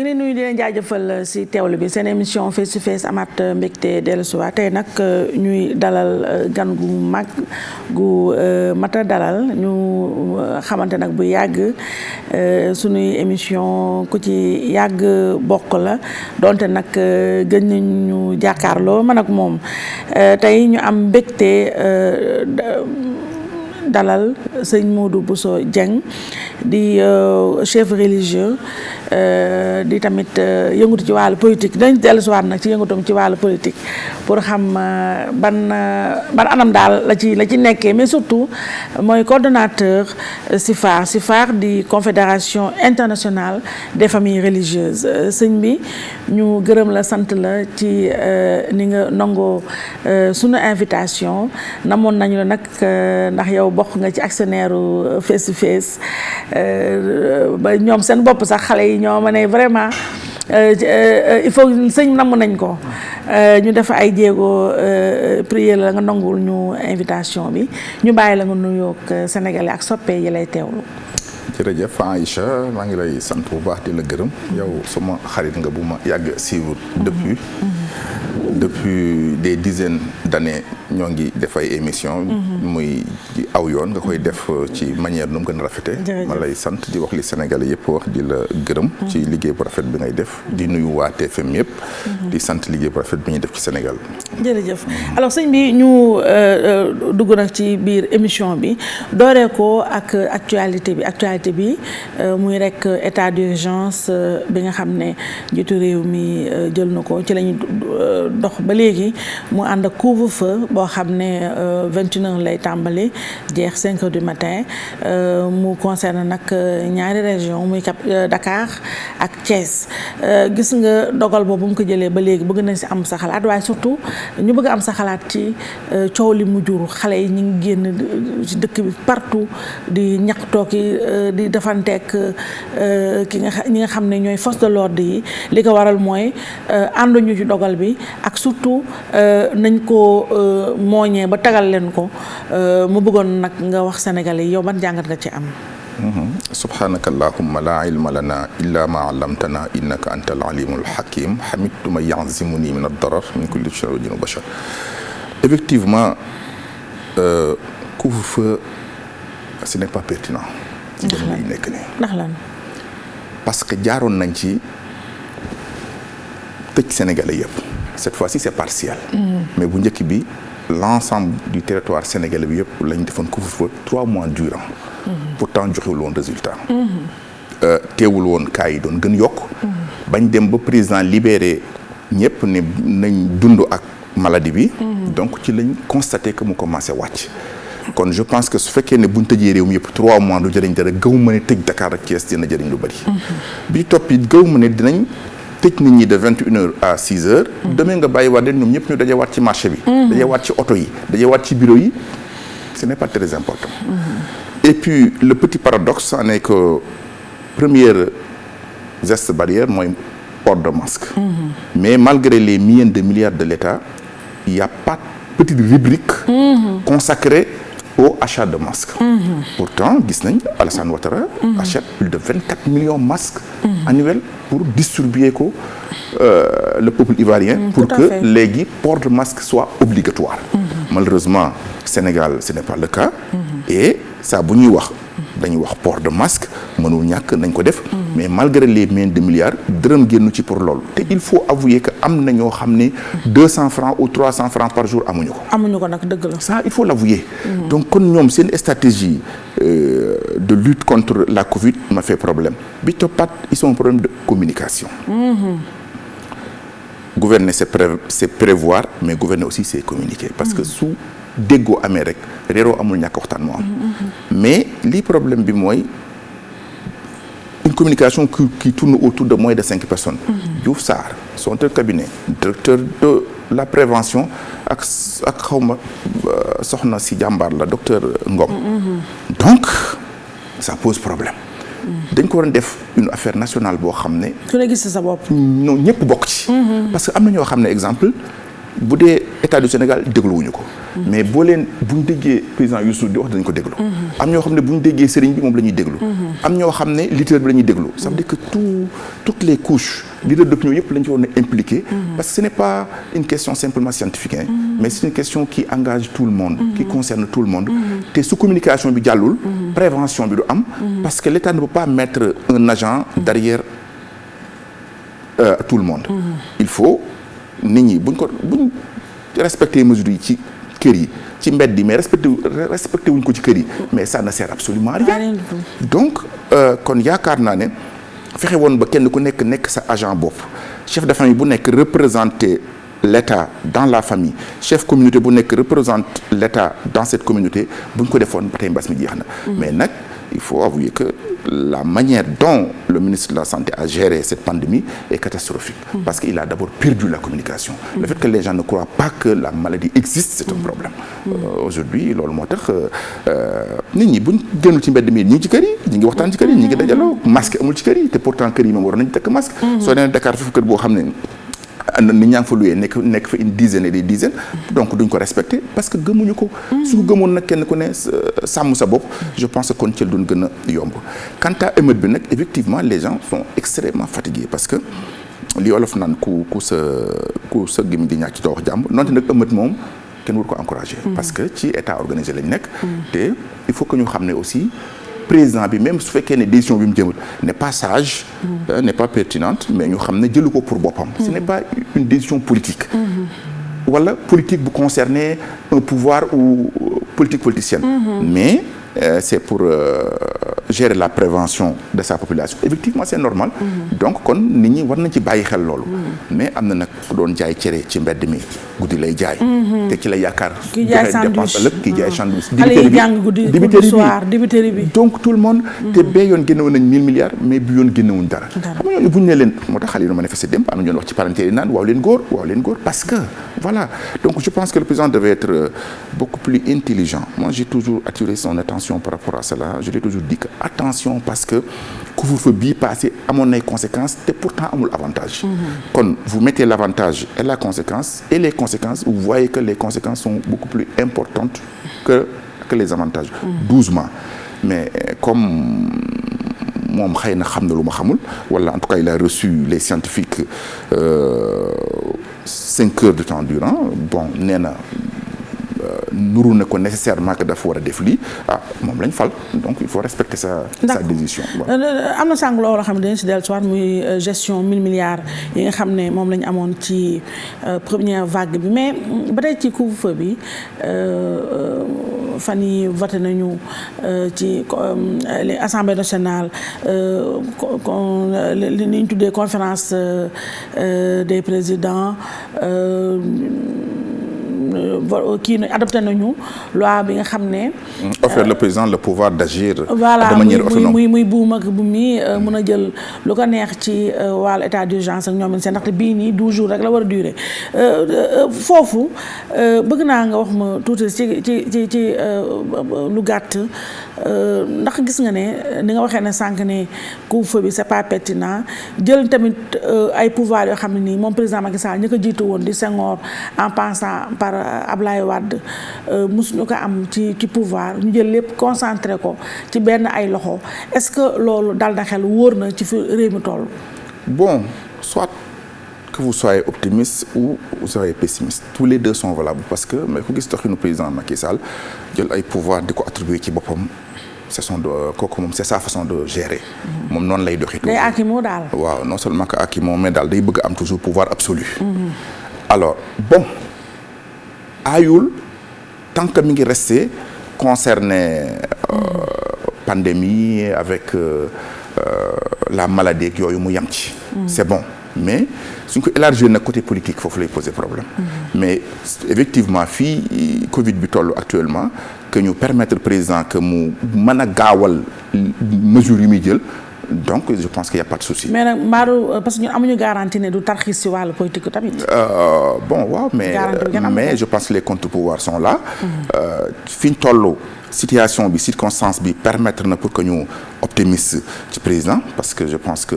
ngi leen nuyu di leen jaajëfal si teewlu bi seen émission face to face amaat mbégte dellusiwaat tey nag ñuy dalal gan gu mag gu mata dalal ñu xamante nag bu yàgg suñuy émission ku ci yàgg bokk la donte nag gën nañu jàkkaarloo man ak moom tey ñu am mbégte dalal sëñ Modou Bousso Dieng di chef religieux di tamit yëngatu ci wàllu politique dañ dellusiwaat nag ci yëngatum ci wàllu politique pour xam ban anam daal la ci nekkee mais surtout mooy coordonnateur CIFAR di confédération internationale des familles religieuses sëñ bi ñu gërëm la sant la ci ni nga nangoo sunu invitation namoon nañu la nag ndax yow bokk nga ci actionnaire face to face ba ñoom seen bopp sax xale yi ñoo ma ne vraiment il faut sëñ namm nañ ko ñu def ay jéego prier la nga nangul ñu invitation bi ñu bàyyi la nga nuyoo ak sénégalais ak soppe yi lay teewlu. jërëjëf Aïcha maa ngi lay sant bu baax di la gërëm yow suma xarit nga bu ma yàgg suivre depuis des dizaines d'années ñoo ngi def ay émission muy aw yoon nga koy def ci manière nu mu gën a rafete ma lay sant di wax li Sénégalais yëpp wax di la gërëm ci liggéey bu rafet bi ngay def di nuyu waa TFM yëpp di sant liggéey bu rafet bi ñuy def ci Sénégal. jërëjëf alors sëñ bi ñu dugg nag ci biir émission bi dooree ko ak actualité bi muy rek état d'urgence bi nga xam ne njiitu réew mi jël na ko ci lañu dox ba léegi mu ànd ak couvre-feu boo xam ne 21h lay tàmbali jeex 5h du matin mu concerne nag ñaari région muy Dakar ak Thiès gis nga dogal boobu mu ko jëlee ba léegi bëgg nañ si am sa xalaat waaye surtout ñu bëgg am sa xalaat ci coow li mu jur xale yi ñu ngi génn ci dëkk bi partout di ñaxtoo ki di defanteek ñi nga xam ne ñooy force de l'ordre yi li ko waral mooy ànduñu ci dogal bi ak surtout nañ ko mooñee ba tagal leen ko mu bëggoon nag nga wax sénégalais yow ban jàngat nga ci am. subhanaka allahumma la ilma lana illa ma allamtana innaka anta al-alimul hakim hamidtu ma ya'zimuni min ad-darar min kulli shay'in bashar. Effectivement couvre-feu ce n'est pas pertinent. ci jamono yi nekk nii. ndax lan. parce que jaaroon nañ ci tëj sénégalais yëpp cette fois-ci c'est partiel. mais bu njëkk bi l'ensemble du territoire sénégalais bi yëpp lañ defoon couvre-feu 3 mois durant. pourtant joxewul woon résultat. teewul woon cas yi doon gën yokk. bañ dem ba président libéré ñëpp ne nañ dund ak maladie bi. donc ci lañ constaté que mu commencé wàcc. kon je pense que su fekkee ne buñ tëjee réew mi yëpp 3 mois du jëriñ dara gaw ma ne tëj Dakar ak Thiès dina jëriñ lu bari. bi topp it gaw ma ne dinañ tëj nit ñi de 21h à 6h. demee nga bàyyi waat leen ñoom ñëpp ñu dajewaat ci marché bi. dajewaat ci oto yi dajewaat ci bureau yi ce n'est pas très important. et puis le petit paradoxe en est que première geste barrière mooy port de masque. mais malgré les milliers de milliards de l'État il y a pas de petite rubrique consacrée au achat de masques. Pourtant gis nañ Alassane Ouattara achète plus de 24 millions de masques annuels pour distribuer ko le peuple ivoirien pour que léegi port de masque soit obligatoire. Malheureusement Sénégal ce n'est pas le cas. et ça bu ñuy wax dañuy wax port de masque mënul ñàkk nañ ko def. mais malgré les milliers de milliards dërëm génnu ci pour loolu te il faut avouer que am na ñoo xam ne 200 francs ou 300 francs par jour amuñu ko. amuñu ko nag dëgg la. ça il faut l'avouer. donc kon ñoom seen stratégie de lutte contre la Covid m'a fait problème bi toppat ils ont un problème de communication. Gouverner c'est prévoir mais gouverner aussi c'est communiquer parce que su déggoo amee rek réeroo amul ñàkk waxtaan moo am. mais lii problème bi mooy une communication qui tourne autour de moins de 5 personnes. Diouf Sarr son cabinet directeur de la prévention ak xawma soxna si jàmbaar la docteur Ngom. donc ça pose problème. dañ ko waroon def une affaire nationale boo xam ne. ku ne gis sa bopp. ñëpp bokk ci. parce que am na ñoo xam ne exemple bu dee état du Sénégal dégluwuñu ko. mais bu ñu déggee président Youssou di wax dañ ko déglu. am ñoo xam ne bu ñu déggee sëriñ bi moom la ñuy déglu. am ñoo xam ne leader bi la ñuy déglu. ça veut dire que toutes les couches leader d'opinion yëpp lañ ci war a impliqué. parce que ce n'est pas une question simplement scientifique mais c'est une question qui engage tout le monde. qui concerne tout le monde. te su communication bi jàllul. prévention bi du am. parce que l'État ne peut pas mettre un agent derrière tout le monde. il faut nit ñi buñ respecter mesures yi ci kër yi ci mbedd yi mais respecté wuñ ko ci kër yi mais ça ne sert absolument à rien. donc kon yaakaar naa ne fexe woon ba kenn ku nekk sa agent bopp chef de famille bu nekk représenter l'État dans la famille chef communauté bu nekk représente l'État dans cette communauté bu ñu ko defoon ba tey mbas mi jeex na. mais nag il faut avouer que la manière dont le ministre de la Santé a géré cette pandémie est catastrophique. Parce qu'il a d'abord perdu la communication. Le fait que les gens ne croient pas que la maladie existe, c'est un problème. Aujourd'hui loolu moo tax nit ñi buñ génnul ci mbedd mi ñi ngi ci kër yi ñi ngi waxtaan ci kër yi ñi ngi dajaloo masque amul ci kër yi te pourtant kër yi moom war nañu tekk masque. soo demee Dakar foofu kër boo xam ne nit ñaa ngi fa loué nekk fa une dizaine et des dizaines donc duñ ko respecté parce que gëmuñu ko su ko gëmoon nag kenn ku ne sàmm sa bopp je pense que kon ci doon gën a yomb quant à émeute bi nag effectivement les gens sont extrêmement fatigués parce que li olof naan ku sa gim di ñàkk ci doo wax jàmm noonte nag émeute moom kenn war ko encouragé parce que ci état organisé lañ nekk te il faut que ñu xam ne aussi président bi même su fekkee ne décision bi mu jëmal n'est pas sage n'est pas pertinente mais ñu xam ne jëlu ko pour boppam ce n'est pas une décision politique wala politique bu concerner un pouvoir ou politique politicienne mais c'est pour gérer la prévention de sa population effectivement c'est normal donc kon nit ñi war nañ ci bàyyi xel loolu mais am na nag ku doon jaay cere ci mbedd mi guddi lay jaay te ci la yaakaar ki jaay sandwich ëllëg ki jaay sandwich xale yi jàng guddi soir dibiteri bi donc tout le monde te bee yoon génnewoon nañ 1000 milliards mais bi yoon génnewuñ dara xam nga ñooñu buñ ne leen moo tax xale yi manifester dem am na ñoon wax ci parenté yi naan waaw leen góor parce que voilà donc je pense que le président devait être beaucoup plus intelligent moi j'ai toujours attiré son attention par rapport à cela je l'ai toujours dit que attention parce que couvre-feu bii passé amoon nay conséquences te pourtant amul avantage kon vous mettez l'avantage et la conséquence et les conséquences vous voyez que les conséquences sont beaucoup plus importantes que les avantages 12 mois mais comme moom xëy na xam na lu ma xamul wala en tout cas il a reçu les scientifiques 5 heures de temps durant bon nee na nuru na ko nécessairement que dafa war a def lii moom lañ fal donc il faut respecter sa décision. am na sànq loolu xam ne dañu si dellusiwaat muy gestion 1000 milliards yi nga xam ne moom la ñu amoon ci première vague bi mais ba tey ci couvre-feu bi fan yi voté nañu ci assemblée nationale li ñu tuddee conférence des présidents. kii na adopté nañu loi bi nga xam ne. offre le président le pouvoir d'agir. voilà de manière autonome muy buum ak bu mi mën a jël lu ko neex ci wàllu état d'urgence ak ñoom seen ndaxte bii nii 12 jours rek la war a durer foofu bëgg naa nga wax ma tuuti ci lu gàtt ndax gis nga ne ni nga waxee ne sànq ne couvre-feu bi c'est pas pertinent jël tamit ay pouvoir yoo xam ne nii moom président Macky Sall ñi ko jiitu woon di Senghor en passant par Ablaye Wade mosuñu ko am ci pouvoir ñu jël lépp concentré ko ci benn ay loxo est-ce que loolu dal na xel wóor na ci fi réew mi toll. bon soit que vous soyez optimiste ou vous soyez pessimiste tous les deux sont valables parce que mais ku gis doxinu président Macky Sall jël ay pouvoir di ko attribuer ci boppam kooku moom c'est sa façon de gérer. moom noonu lay doxee. day akimoo daal. waaw non seulement que akimoo mais daal day bëgg am toujours pouvoir absolu. alors bon. aayul tant que mi ngi resté concerné pandémie avec la maladie ak yooyu mu yam ci c'est bon mais suñ ko élargir nag côté politique foofu lay poser problème mais effectivement fii Covid bi toll actuellement que ñu permettre président que mu mën a gaawal mesures yi muy jël donc je pense qu'il y a pas de souci. mais nag mbaaru parce que ñun amuñu garantie ne du tarxis ci wàllu politique tamit. bon waaw mais je pense que les contre-pouvoirs sont là. fi ñu toll situation bi circonstance bi permettre na pour que ñu optimiste ci président parce que je pense que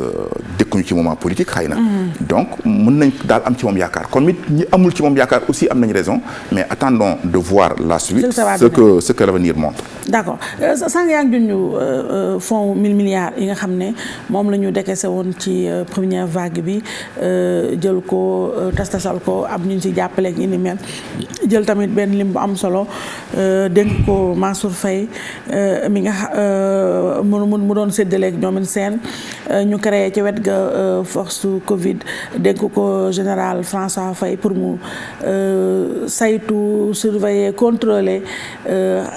dëkkuñu ci moment politique xëy na. donc mën nañ daal am ci moom yaakaar kon it ñi amul ci moom yaakaar aussi am nañ raison mais attendons de voir la suite. ce que l'avenir montre. d'accord sànq yaa ngi junj fonds 1000 milliards yi nga xam ne moom la ñu décaissé woon ci première vague bi jël ko tasal ko am ñu ci jàppaleeg yi ni mel jël tamit benn lim bu am solo dénk ko Mansour Faye mi nga mu doon séddaleeg ñoomin seen ñu créé ci wet ga force Covid dénk ko général François Faye pour mu saytu surveiller contrôler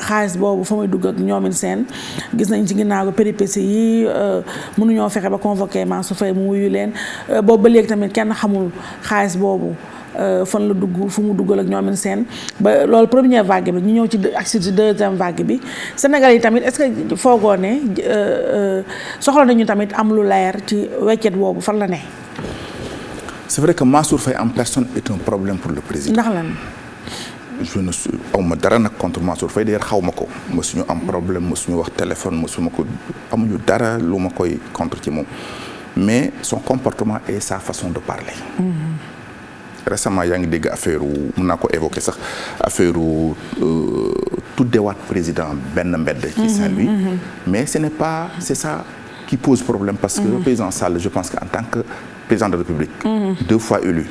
xaalis boobu fa muy dugg ak ñoomin seen gis nañ ci ginnaaw ga péripéties yi mënuñoo fexe ba convoqué Mansour Faye mu wuyu leen boobu ba léegi tamit kenn xamul xaalis boobu fan la dugg fu mu duggal ak ñoomin seen ba loolu première vague bi ñu ñëw ci accès ci deuxième vague bi Sénégal yi tamit est-ce que foogoo ne soxla nañu tamit am lu leer ci weccet boobu fan la ne. c'est vrai que Mansour Faye en personne est un problème pour le président. ndax lan. je ne suis awma dara nag contre Mansour Faye d'ailleurs xaw ma ko mësuñu am problème mësuñu wax téléphone mësuma ko amuñu dara lu ma koy contre ci moom mais son comportement et sa façon de parler. Récemment yaa ngi dégg affaire mën naa ko évoquer sax affaire tuddewaat président benn mbedd ci Saint-Louis mais c'est ça qui pose problème parce que le président Sall je pense qu'en tant que président de la République 2 fois élu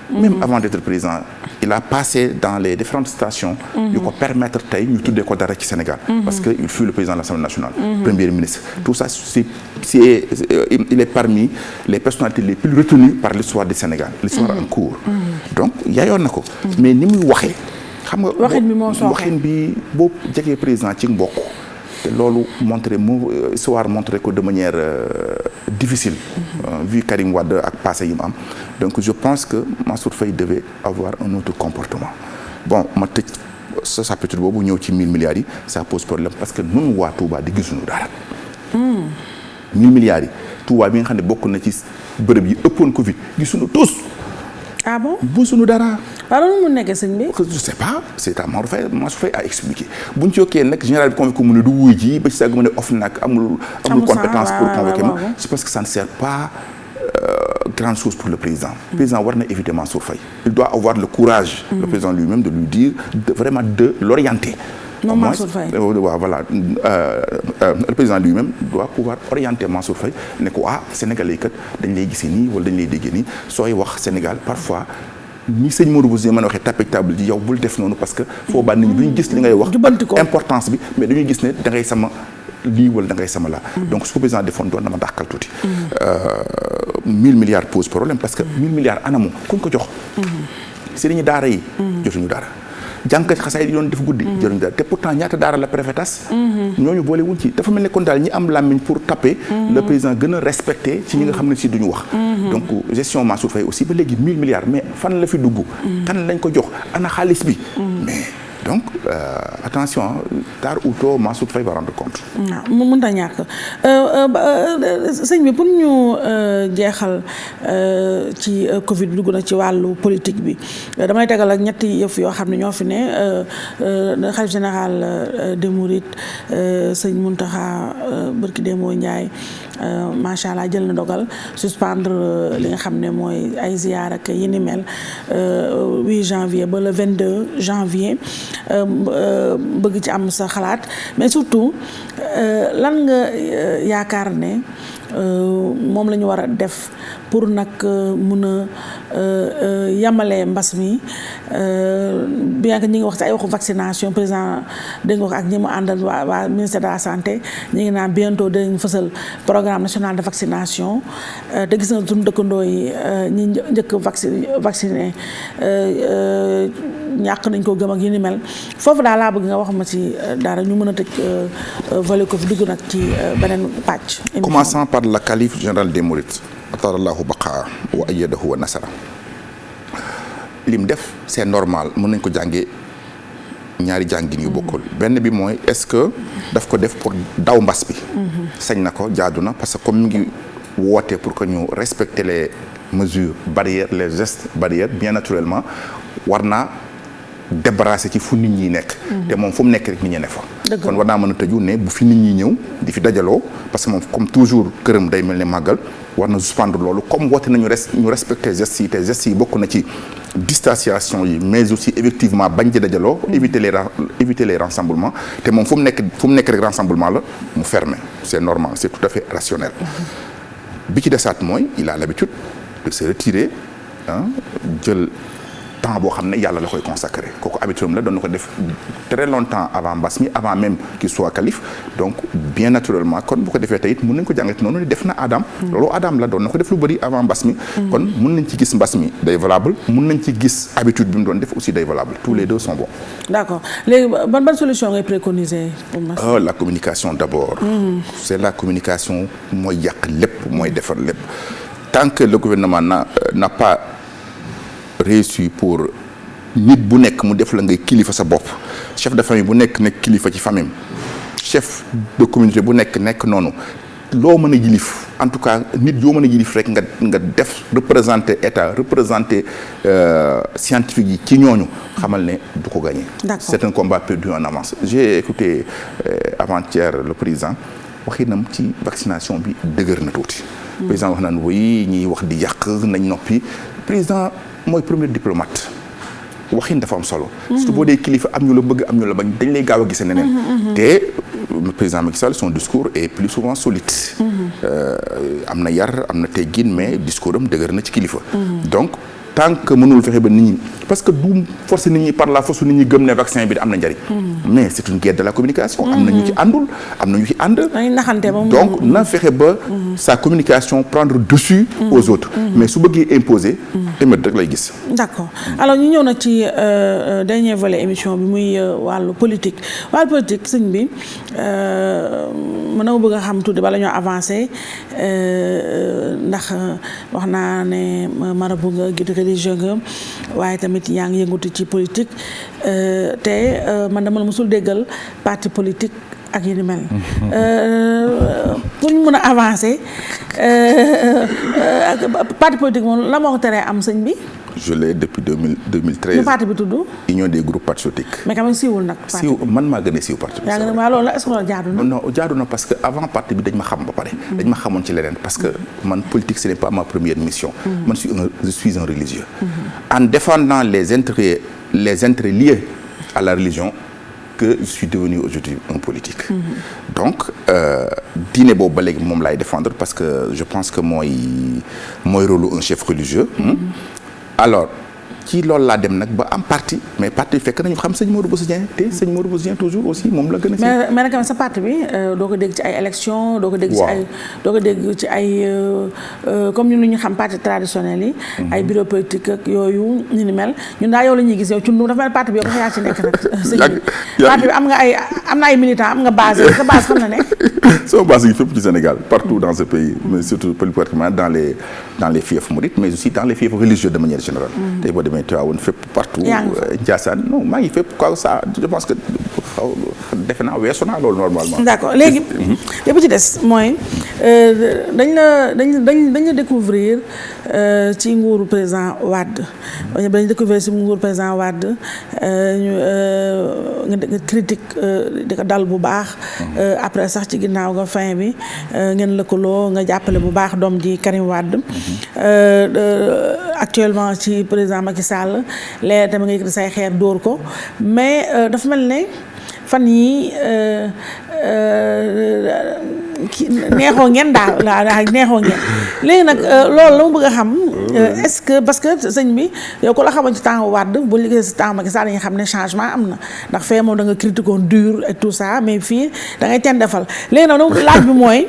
même avant d'être président il a passé dans les différentes stations yu ko permettre tey ñu tuddee ko dara ci Sénégal parce que il fut le président de l'Assemblée nationale premier ministre tout ça il est parmi les personnalités les plus retenues par l'histoire du Sénégal l'histoire en cours donc yaayoon na ko mais ni muy waxee xam nga waxin bi boo jegee président ci mbokk te loolu histoire montré ko de manière difficile vu Karim Wade ak passé yi mu am donc je pense que Mansour Faye devait avoir un autre comportement bon ma tëj sa chapitre boobu ñëw ci 1000 milliards yi ça pose problème parce que nun waa Touba di gisuñu dara 1000 milliards yi Touba bi nga xam ne bokk na ci bërëb yi ëppoon Covid gisuñu tous. ah bon gisuñu dara. waaw loolu mu nekk sëñ bi. je sais pas c'est à Mansour Faye à expliquer buñ ci yokkee nag général bi convoqué ko mu ne du wuy ji ba ci sàgg mu ne OFNAC amul compétence pour convoquer ma c'est parce que ça ne sert pas grande chose pour le président. Le président war na éviter Mansour Faye. Il doit avoir le courage, le président lui-même, de lui dire vraiment de l'orienter. Non, Mansour Faye. Voilà. Le président lui-même doit pouvoir orienter Mansour Faye ne ko Sénégalais yi kat dañ lay gisee nii wala dañ lay déggee nii sooy wax Sénégal parfois ni sëñ Modou Bousso mën a waxee tapé table ji yow bul def noonu parce que foo baa nit ñi duñu gis li ngay wax importance bi mais dañuy gis ne da ngay sama lii wala da ngay sama la donc su ko président defoon doon dama dàqal tuuti 1000 milliards pose problème parce que 1000 milliards anamu kuñ ko jox sëriñu daara yi jotuñu dara jàngkat xasaay yi doon def guddi jotuñu dara te pourtant ñaata daara la préfet tas ñooñu boole wuñ ci dafa mel ne kon daal ñi am làmmiñ pour taper le président gën a respecté ci ñi nga xam ne si duñu wax donc gestion Mansour Faye aussi ba léegi 1000 milliards mais fan la fi dugg kan lañ ko jox ana xaalis bi mais donc attention tard ou tôt Mansour Faye va rendre compte. waaw mu mënta ñàkk sëñ bi pour ñu jeexal ci Covid bi dugg na ci wàllu politique bi damay tegal ak ñetti yëf yoo xam ne ñoo fi ne xalif général des Mourides sëñ Mountakha barki Demba Ndiaye macha allah jël na dogal suspendre li nga xam ne mooy ay ziyaar ak yi ni mel 8 janvier ba le 22 janvier. Bëgg ci am sa xalaat mais surtout lan nga yaakaar ne moom la ñu war a def pour nag mun a yamale mbas mi bien que ñi ngi wax ci ay waxu vaccination président dégg nga ko ak ñi mu àndal waa ministère de la santé ñi ngi naan bientôt dinañ fësal programme national de vaccination te gis nga suñu dëkkandoo yi ñi njëkk vacciné ñàkk nañ ko gëm ak yi ni mel foofu daal laa bëgg nga wax ma ci dara ñu mën a tëj volet ko fi dugg nag ci beneen pàcc. Commençant par le calife général des Mourides atarallahu baqaa wa ayyadahu wa nasara lim def c'est normal mën nañ ko jàngee ñaari jàngin yu bokkul benn bi mooy est-ce que daf ko def pour daw mbas bi sañ na ko jaadu na parce que comme mi ngi woote pour que ñu respecter les mesures barrières les gestes barrières bien naturellement war naa débarrasser ci fu nit ñi nekk. te moom fu mu nekk rek nit ñi ne fa. kon war naa mën a tëju ne bu fi nit ñi ñëw di fi dajaloo parce que moom comme toujours këram day mel ne màggal war na suspendre loolu comme woote nañu ñu respecter gestes yi te gestes yi bokk na ci distanciation yi mais aussi effectivement bañ ci dajaloo. éviter les rassemblements te moom fu mu nekk rek rassemblement la mu fermer c'est normal c'est tout à fait rationnel. bi ci desaat mooy il a l'habitude de se retirer jël temps boo xam ne yàlla la koy consacrer kooku habitude la doon na ko def très longtemps avant mbas mi avant même qu'il soit calife donc bien naturellement kon bu ko defee tey it mun nañ ko jàngat noonu def na Adam loolu Adam la doon na ko def lu bëri avant mbas mi kon mun nañ ci gis mbas mi day valable mun nañ ci gis habitude bi mu doon def aussi day valable tous les deux sont bons. D'accord léegi ban solution ngay préconiser pour mbas mi? La communication d'abord. C'est la communication mooy yàq lépp mooy defar lépp tant que le gouvernement n'a pas réussi pour nit bu nekk mu def la ngay kilifa sa bopp chef de famille bu nekk kilifa ci famille chef de communauté bu nekk noonu loo mën a yilif en tout cas nit yoo mën a yilif rek nga def représenter état représenter scientifique yi ci ñooñu xamal ne du ko gagner. C'est un combat perdu en avance. J'ai écouté avant-hier le président waxinam ci vaccination bi dëgër na tuuti. président wax naan woy ñiy wax di yàq nañ noppi président mooy premier diplomate waxin dafa am solo. surtout boo dee kilifa am ñu la bëgg am ñu la bañ dañ lay gaaw a gisee neneen. te le président Macky Sall son discours est plus souvent solide. am na yar am na teggin mais discours am dëgër na ci kilifa. donc tant que mënul fexe ba nit ñi parce que du forcer nit ñi par la force nit ñi gëm ne vaccin bi am na njariñ. mais c'est une guerre de la communication. am na ñu ci àndul am na ñu ci ànd. donc na fexe ba sa communication prendre dessus aux autres. mais su bëggee imposer. émeute rek lay gis. D'accord alors ñu ñëw nag ci dernier volet émission bi muy wàllu politique sëñ bi mën na bëgg a xam tuuti bala ñoo avancer ndax wax naa ne marabout nga guide religieux nga waaye tamit yaa ngi yëngatu ci politique te man dama la mosul déggal parti politique ak yi ni mel pour ñu mën a avancer parti politique moom la moo ko teree am sëñ bi. Je l'ai depuis 2013. nu parti bi tudd. Union des groupes patriotiques. mais quand même siiwul nag. siiw man maa gën a siiw parti bi. yaa ngi ne waaw loolu est-ce que loolu jaadu na. non jaadu na parce que avant parti bi dañ ma xam ba pare. dañ ma xamoon ci leneen parce que man politique ce n'est pas ma première mission. man je suis un religieux. En défendant les intérêts liés à la religion que je suis devenu aujourd'hui un politique. Donc diine boobu ba léegi moom laay défendre parce que je pense que mooy rôle un chef religieux. Alors ci loolu laa dem nag ba am parti mais parti fekk nañu xam sëñ Modou Bousso Dieng te sëñ Modou Bousso Dieng toujours aussi moom la gën a. mais nag sa parti bi doo ko dégg ci ay élections. doo ko dégg ci ay comme ñun ñu xam parti traditionnel yi. ay bureau politique ak yooyu ñu ni mel ñun daa yow la ñuy gis yow ci dafa mel parti bi yow dafa yaa ci nekk nag. parti bi am na ay militants am nga base sa base fan la nekk. sama base yi fépp ci Sénégal partout dans ce pays mais surtout plus particulièrement dans les fiefs mourides mais aussi dans les fiefs religieux de manière générale. tey boo demee Tivaouane fépp partout. Ndiassane non maa ngi fépp quoi ça je pense que defe naa weesu naa loolu normalement. D'accord léegi. lépp ci des mooy dañ la découvrir ci nguuru président Wade dañ découvrir ci nguuru président Wade nga critique di ko dal bu baax. après sax ci ginnaaw nga fin bi ngeen lëkkaloo nga jàppale bu baax doom ji Karim Wade. actuellement ci président Macky Sall léegi tamit nga yëkkati say xeer dóor ko mais dafa mel ne fan yi neexoo ngeen daal neexoo ngeen léegi nag loolu la mu bëgg a xam est-ce que parce que sëñ bi yow ko la xamoon ci temps Wade bu liggéey ci temps Macky Sall dañuy xam ne changement am na ndax fee moom da nga critiquoon dur et tout ça mais fii da ngay ten defal léegi nag laaj bi mooy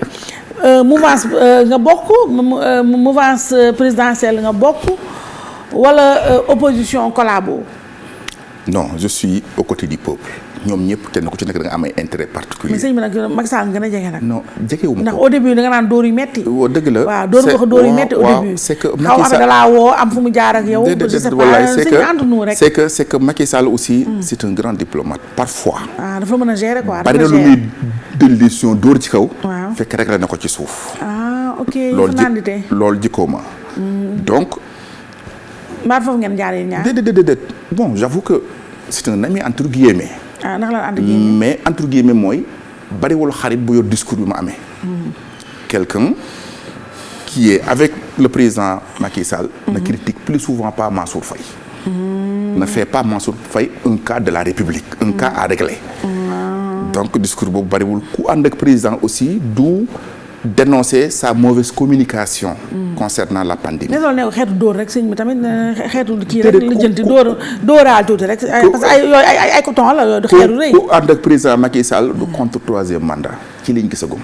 mouvance nga bokk mouvance présidentielle nga bokk wala opposition collabo. Non, je suis aux côtés du peuple. ñoom ñëpp kenn ku ci nekk da nga am ay intérêt particulier. mais sëñ bi nag Macky Sall nga gën a jege nag. non jegewu ma ko ndax au début da nga naan dóor yu metti. dëgg la waaw dóor nga ko dóor yu metti au début. c'est que xaw ma da laa woo am fu mu jaar ak yow. c'est que Macky Sall aussi. c'est un grand diplomate parfois. ah dafa mën a gérer quoi. bari na lu muy jël décision dóor ci kaw. waaw fekk rek la na ko ci suuf. ah ok loolu jikkoo ma donc. mbaa foofu ngeen jaaree ñaar. déedéet bon j'avoue que c'est un ami entre guillemets. ndax la entre guillemets. mais entre guillemets mooy bariwul xarit bu yor discours bi ma amee. quelqu'un qui est avec le président Macky Sall. ne critique plus souvent pas Mansour Faye. ne fait pas Mansour Faye un cas de la République, un cas à régler. donc discours boobu bariwul ku ànd ak président aussi du dénoncer sa mauvaise communication. concernant la pandémie. mais loolu ne xeetu dóor rek sëñ bi tamit xeetu kii rek li jënti dóoraal tuuti rek. parce que ay coton la xeetu rëy. ku ànd ak président Macky Sall du contre troisième mandat ci liñ gisagum.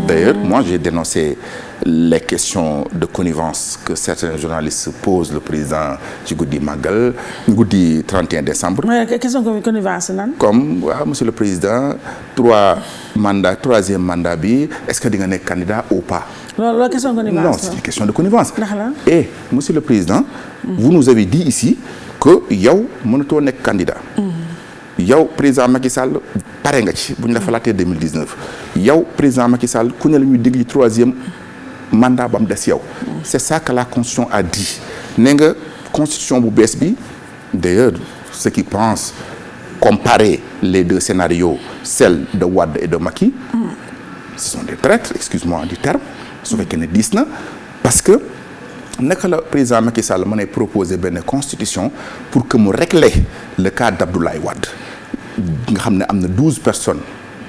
D'ailleurs, moi j'ai dénoncé les questions de connivence que certains journalistes posent le président ci guddi Magal guddi 31 décembre. mais question de connivence nan. comme waaw monsieur le président troisième mandat bi est-ce que di nga nekk candidat ou pas. loolu question de connivence. Non, c'est une question de connivence. ndax la. Et monsieur le président. vous nous avez dit ici que yow mënatoo nekk candidat. yow président Macky Sall pare nga ci bu ñu la falaatee 2019 yow président Macky Sall ku ne la ñuy dégg ci troisième mandat ba mu des yow. c'est ça que la constitution a dit ne nga constitution bu bees bi d'ailleurs ceux qui pensent comparer les deux scénarios celle de Wade et de Macky. ce sont des traîtres excuse-moi du terme su fekkee ne diis na parce que naka la président Macky Sall mën a proposer benn constitution pour que mu régler le cas d'Abdoulaye Wade nga xam ne am na 12 personnes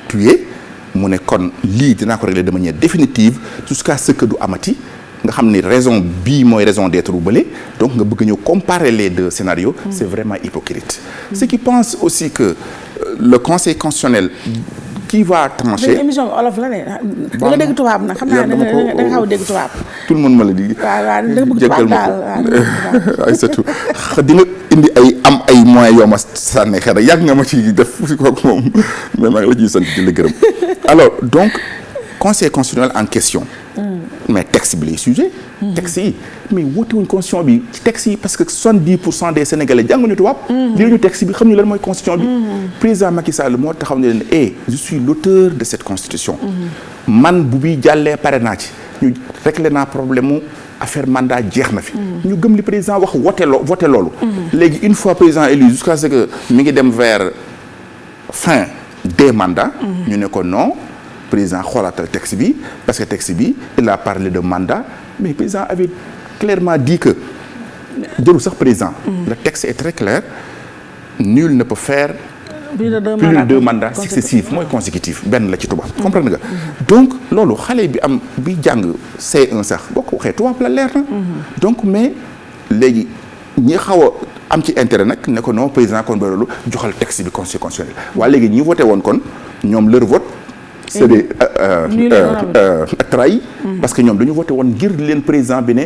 tuées mu ne kon lii dinaa ko régler de manière définitive jusqu'à ce que du amati nga xam ne raison bii mooy raison d'être bu bële donc nga bëgg ñëw comparer les deux scénarios. c'est vraiment hypocrite. ceux qui pensent aussi que le conseil constitutionnel qui va trancher. émission bi olof la ne. da nga dégg tubaab nag xam naa da nga xaw a dégg tubaab. tout le monde ma la di. waaw da nga bëgg tubaab daal waaw surtout di nga indi ay moyens yoo ma sànni xel yàgg nga ma ci def kooku moom mais maa ngi la ciy sant di la gërëm. alors donc conseil constitutionnel en question. mais texte bi lay sujet. texte yi mais woote wuñ constitution bi ci texte yi parce que 70% des sénégalais jànguñu tubaab. lii ñu texte bi xam ñu lan mooy constitution bi. président Macky Sall moo taxaw ne leen je suis l'auteur de cette constitution. man bu bii jàllee pare naa ci ñu réglé naa problème mu affaire mandat jeex na fi. ñu gëm li président wax voté loolu. léegi une fois président élu jusqu'à ce que mi ngi dem vers fin des mandats. ñu ne ko non. président xoolaatal texte bi parce que texte bi il a parlé de mandat mais le président avait clairement dit que jëru sax président le texte est très clair nul ne peut faire plus de deux mandats successifs mooy consécutif benn la ci tubaab comprendre nga donc loolu xale bi jàng C1 sax boo ko waxee tubaab la leer na donc mais léegi ñi xaw a am ci intérêt nag ne ko non président kon ba loolu joxal texte bi conseil constitutionnel waaye léegi ñi voté woon kon ñoom leur vote c'est des trahi parce que ñoom dañu voté woon ngir leen président bi ne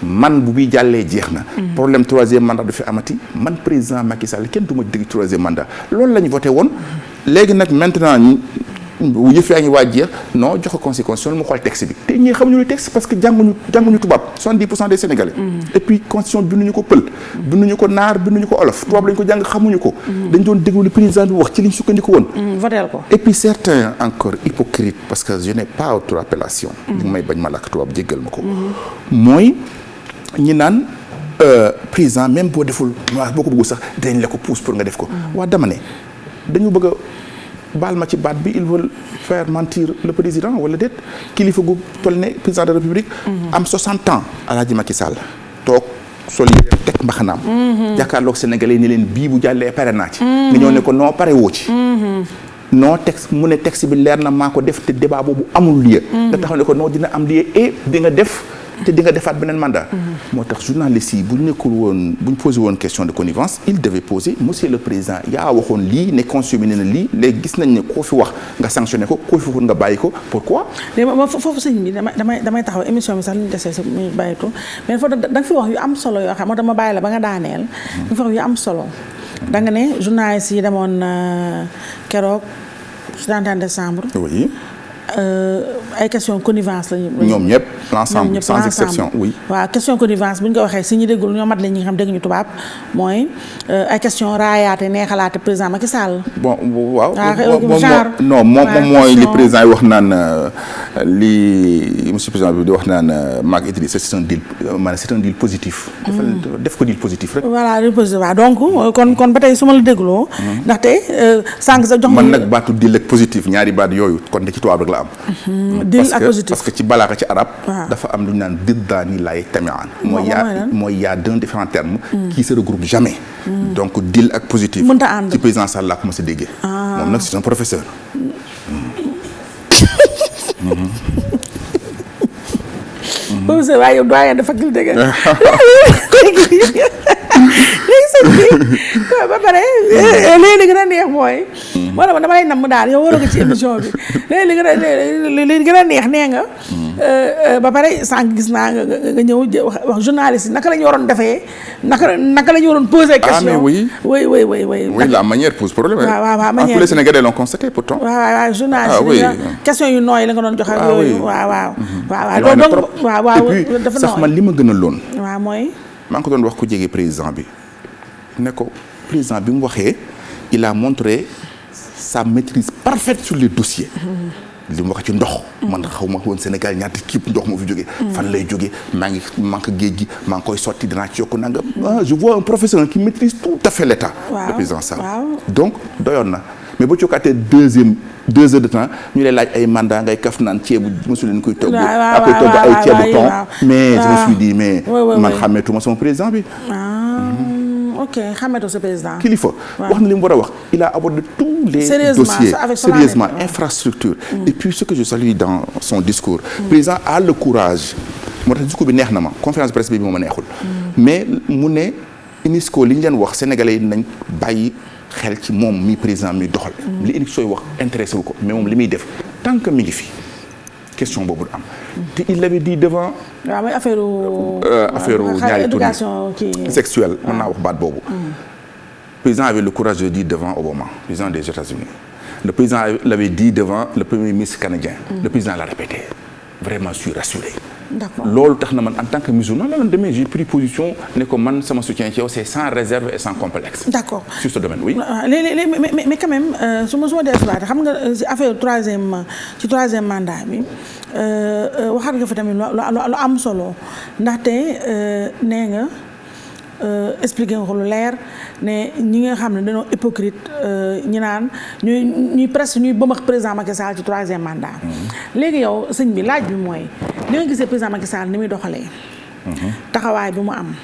man bu bi jàllee jeex na problème troisième mandat du fi amati man président Macky Sall kenn du ma dégg troisième mandat loolu la ñu voté woon léegi nag maintenant yëf yaa ngi waa jeex non jox ko conseil constitutionnel mu xool texte bi te ñii xamuñu lu texte parce que jànguñu tubaab 70% des sénégalais et puis constitution binduñu ko pël binduñu ko naar binduñu ko olof tubaab lañu ko jàng xamuñu ko dañ doon déglu le président bi wax ci liñ sukkandiku woon votel ko et puis certains encore hypocrites parce que je n'ai pas autre appellation li may bañ ma làkk tubaab jéggal ma ko mooy ñi naan président même boo deful waaw boo ko bëggul sax dañ la ko pousse pour nga def ko waa dama ne dañu bëgg baal ma ci baat bi ils veulent faire mentir le président wala déet kilifa gu toll ne président de la République am 60 ans Alaaji Macky Sall toog sol yëpp teg mbaxanaam jàkkaarloog sénégalais ni leen bii bu jàllee pare naa ci nga ñëw ne ko non pare woo ci non texte mu ne texte bi leer na maa ko def te débat boobu amul lieu nga taxaw ne ko non dina am lieu et di nga def te di nga defaat beneen mandat moo tax journalistes yi bu ñu nekkul woon bu ñu posé woon question de connivence il devait poser monsieur le président yaa waxoon lii ne constitution bi ne na lii léegi gis nañ ne koo fi wax nga sanctionné ko koo fi waxoon nga bàyyi ko pourquoi léegi foofu sëñ bi damay taxaw émission bi sax li ñu desee sa muy bàyyi ko mais foofu da nga fi wax yu am solo yoo xam moo dama bàyyi la ba nga daaneel da nga fi wax yu am solo da nga ne journalistes yi demoon keroog 31 décembre oui ay question connivence lañu. ñoom ñëpp l'ensemble sans exception oui. waaw question connivence bu ñu ko waxee si ñu déggul ñoo mat la ñi nga xam dégg ñu tubaab mooy ay question raayaate neexalaate président Macky Sall. bon waaw. genre non moom mooy li président yi wax naan li monsieur président bi di wax naan Macky Idrissa c'est un deal maanaam c'est un deal positif. def ko deal positif rek. voilà deal positif waaw donc kon ba tey su ma la dégloo. ndaxte sànq sa jox man nag baatu deal ak positif ñaari baat yooyu kon de ci tubaab rek la am. deal ak positif parce que ci balaaxa ci arab dafa am lu ñu naan diddaani laay tamian. mooy yaa deux différents termes. qui se regroupent jamais. donc deal ak positif. mënta ànd ci président Sall laa ko mos a déggee. moom nag c'est un professeur. professeur waaye yow doyen de faculté nga. léegi sëñ bi ba pare léegi li gën a neex mooy. moo tax dama lay namm daal yow waroo ko ci émission bi léegi li gën a neex nee nga. ba pare sànq gis naa nga ñëw wax journaliste yi naka la ñu waroon defee naka la ñu waroon poser question. ah mais oui. oui la manière pose problème. waaw manière tous les Sénégalais l'ont constaté pourtant. waaw journaliste yi question yu nooy la nga doon joxe. yooyu waaw. et puis sax man li ma gën a loon. waaw mooy. maa ngi ko doon wax ku jege président bi ne ko président bi mu waxee il a montré sa maîtrise parfaite sur les dossiers. li mu wax ci ndox. man xaw ma woon Sénégal ñaata kii ndox moo fi jógee. fan lay jógee maa ngi manque géej gi maa ngi koy sotti dinaa ci yokku nangam. je vois un professeur qui maîtrise tout à fait l'État. le président Sall. donc doyoon na mais ba cokkaatee 2 heures de temps ñu lay laaj ay mandat ngay kaf naan ceebu mosu leen koy togg. koy togg ay ceebu ton mais je me suis dit mais. man xàmmeetuma sama président bi. ok xàmmeetoo sa président. kilifa wax na li mu war a wax il a abordé tous les dossiers sérieusement infrastructure. et puis ce que je salue dans son discours. président a le courage. moo tax discours bi neex na ma conférence de presse bi moo ma neexul. mais mu ne UNESCO li ñu leen wax sénégalais yi nañ bàyyi. xel ci moom mi président mi doxal. li indi sooy wax intéressé wu ko mais moom li muy def tant que mi ngi fi question boobu du am. te il l'avait dit devant. waaw mooy affaire ñaari tournée sexuelle mën naa wax baat boobu. président avait le courage de dire devant Obama président des États-Unis le président l'avait dit devant le premier ministre canadien. le président l'a répété vraiment je suis rassuré. d'accord loolu tax na man en tant que musulman la demee j'ai pris position ne ko man sama soutien ci yow c'est sans réserve et sans complexe. d'accord sur ce domaine oui. mais quand même su ma dellusiwaat xam nga si affaire troisième mandat bi waxaat nga fa tamit lu am solo ndaxte nee nga expliqué nga ko lu leer ne ñi nga xam ne dañoo hypocrite ñi naan ñuy presque ñuy bëmax président Macky Sall ci troisième mandat. léegi yow sëñ bi laaj bi mooy li nga gisee président Macky Sall ni muy doxalee. taxawaay bi mu am.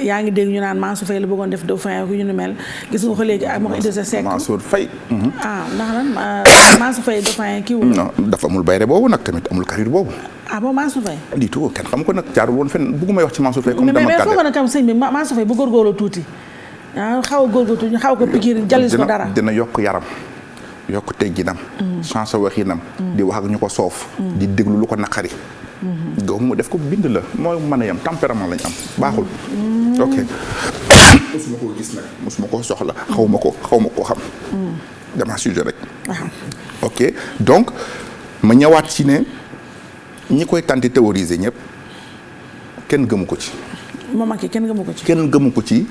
yaa ngi dégg ñu naan Mansour Faye la bëggoon def dauphin ku ñu ni mel gis nga ko léegi ak ma ko Idrissa Seck. Mansour Faye. ndax lan Mansour Faye dauphin kii wu. non dafa amul bayre boobu nag tamit amul carrière boobu. bon Mansour Faye. di tout kenn xam ko nag jaarul woon fenn bëgguma wax ci Mansour Faye. comme dama mais foog na tam sëñ bi Mansour Faye bu góorgóorloo tuuti xaw a góorgóorlu tuuti xaw ko pikiir jalis ko dara. dina yokk yaram yokk tegginam. chance waxinam. di wax ak ñu ko soof. di déglu lu ko naqari. donc mu def ko bind la mooy mën a yam tempérament lañ am baaxul. ok mosuma koo gis nag mosuma koo soxla xaw ma koo xam. dama sujet rek. ok donc ma ñëwaat ci ne ñi koy tanti théoriser ñëpp kenn gëmu ko ci. moom ak kenn gëmu ko ci. kenn gëmu ko ci.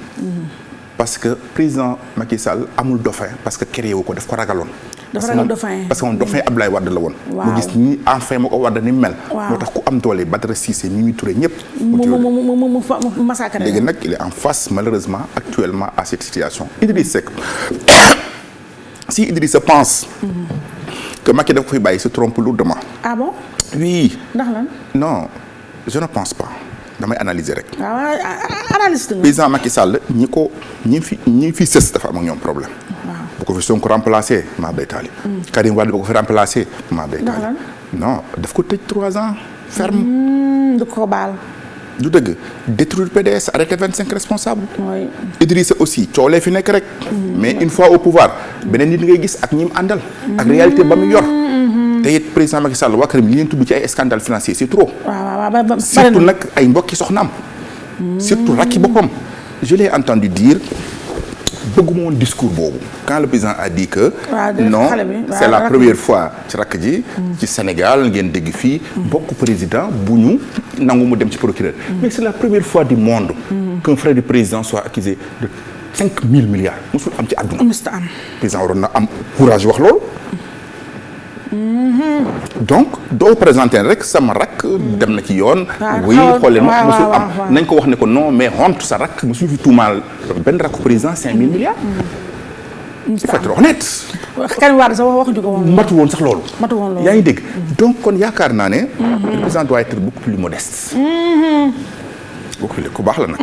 parce que président Macky Sall amul dauphin parce que créé wu ko daf ko ragaloon. dafa ragal dauphin parce que moom dauphin Abdoulaye Wade la woon. mu gis ni enfin ma ko Wade ni mel. moo tax ku am doole Badara Cissé Mimi Touré ñëpp. mu massacré léegi nag il est en face malheureusement actuellement à cette situation. Idriss Seck si Idriss pense. que Macky dafa ko fi bàyyi se trompe lourdement. ah bon. oui. ndax lan. non je ne pense pas. damay analyser rek. waaw analyste nga. président Macky Sall ñi fi sës dafa am ak ñoom problème. bu ko fi Sonko remplacé maa day taali. Karim Wade bu ko fi remplacé maa day taali. non daf ko tëj 3 ans ferme. du ko baal. du dëgg détruire PDS arrêter 25 responsables. oui. Idrissa aussi coolee fi nekk rek. mais une fois au pouvoir beneen nit ngay gis ak ñi mu àndal. ak réalité ba mu yor. te it président Macky Sall waa këram li leen tudd ci ay scandale financier c'est trop. surtout nag ay mbokki soxnaam. surtout rakki boppam. je l'ai entendu dire bëgguma woon discours boobu quand le président a dit que non c'est la waaw première fois ci rakk ji ci Sénégal ngeen dégg fii bokk président bu ñu nangu mu dem ci procureur mais c'est la première fois du monde qu'un frère du président soit accusé de 5 000 milliards mosul am ci àdduna président waroon na am courage wax loolu donc doo présenté rek sama rakk dem na ci yoon oui xoolee ma mosul am nañ ko wax ne ko non mais honte sa rakk mosul fi tuumaal benn rakku président 5 000 milliards il faut être honnête Karim Wade sax waxuñu ko woon matu woon sax loolu yaa ngi dégg donc kon yaakaar naa ne le président doit être beaucoup plus modeste beaucoup plus ku baax la nag